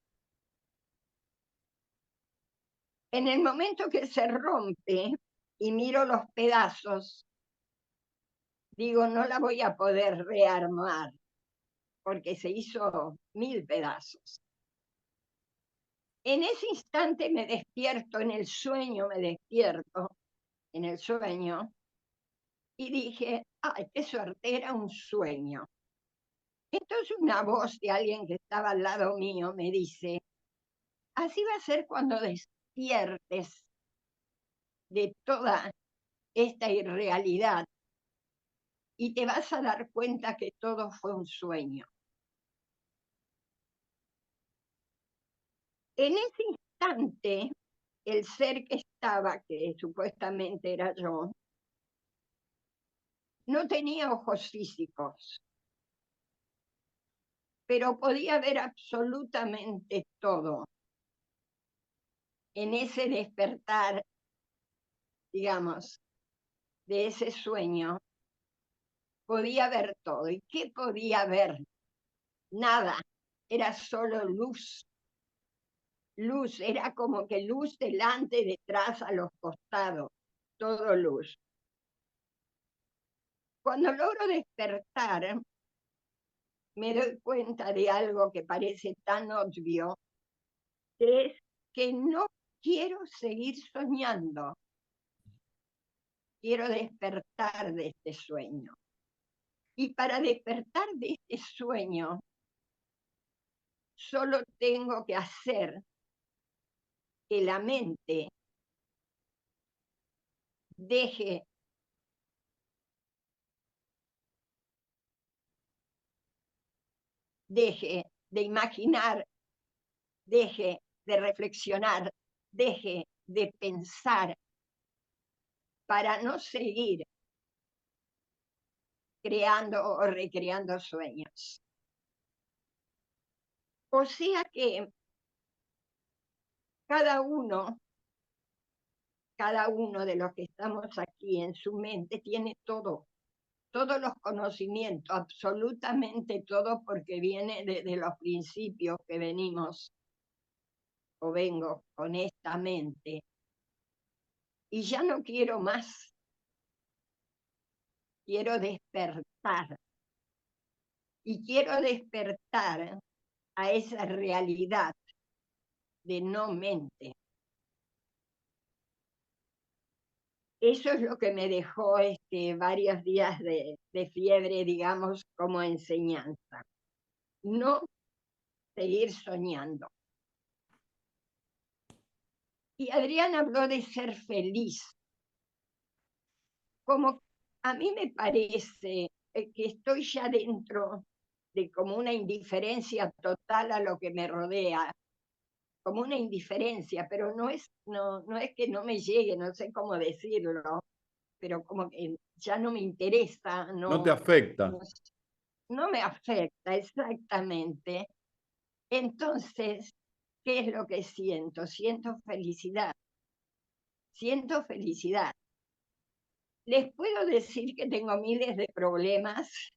En el momento que se rompe y miro los pedazos, digo, no la voy a poder rearmar, porque se hizo 1000 pedazos. En ese instante me despierto, en el sueño me despierto, en el sueño, y dije, ay, qué suerte, era un sueño. Entonces una voz de alguien que estaba al lado mío me dice, así va a ser cuando despiertes de toda esta irrealidad y te vas a dar cuenta que todo fue un sueño. En ese instante, el ser que estaba, que supuestamente era yo, no tenía ojos físicos, pero podía ver absolutamente todo. En ese despertar, digamos, de ese sueño, podía ver todo. ¿Y qué podía ver? Nada, era solo luz. Luz, era como que luz delante, detrás, a los costados, todo luz. Cuando logro despertar, me doy cuenta de algo que parece tan obvio, que es que no quiero seguir soñando. Quiero despertar de este sueño. Y para despertar de este sueño, solo tengo que hacer que la mente deje de imaginar, deje de reflexionar, deje de pensar, para no seguir creando o recreando sueños. O sea que cada uno de los que estamos aquí en su mente tiene todo, todos los conocimientos, absolutamente todo, porque viene de los principios que venimos o vengo con esta mente. y ya no quiero más. Quiero despertar. Y quiero despertar a esa realidad de no mente. Eso es lo que me dejó varios días de fiebre, digamos, como enseñanza. No seguir soñando. Y Adrián habló de ser feliz. Como a mí me parece que estoy ya dentro de como una indiferencia total a lo que me rodea, como una indiferencia, pero no es que no me llegue, no sé cómo decirlo, pero como que ya no me interesa, No te afecta. no me afecta exactamente. Entonces, ¿qué es lo que siento? Siento felicidad. Siento felicidad. Les puedo decir que tengo miles de problemas,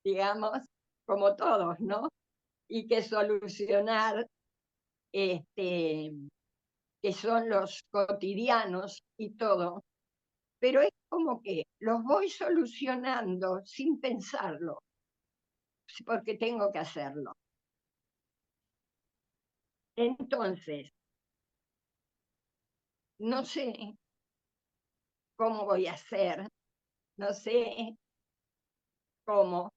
digamos, como todos, ¿no? Y que solucionar, que son los cotidianos y todo, pero es como que los voy solucionando sin pensarlo, porque tengo que hacerlo. Entonces, no sé cómo voy a hacer, no sé cómo,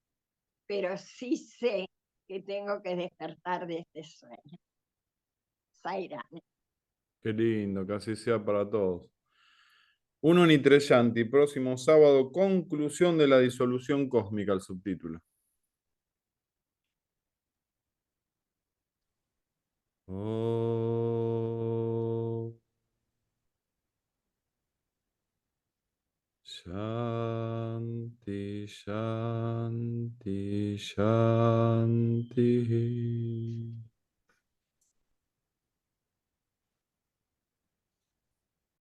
pero sí sé que tengo que despertar de este sueño. Zairane. Qué lindo, que así sea para todos. Uno Nitreyanti, próximo sábado, conclusión de la disolución cósmica, el subtítulo. Oh. Shanti, Shanti, Shanti.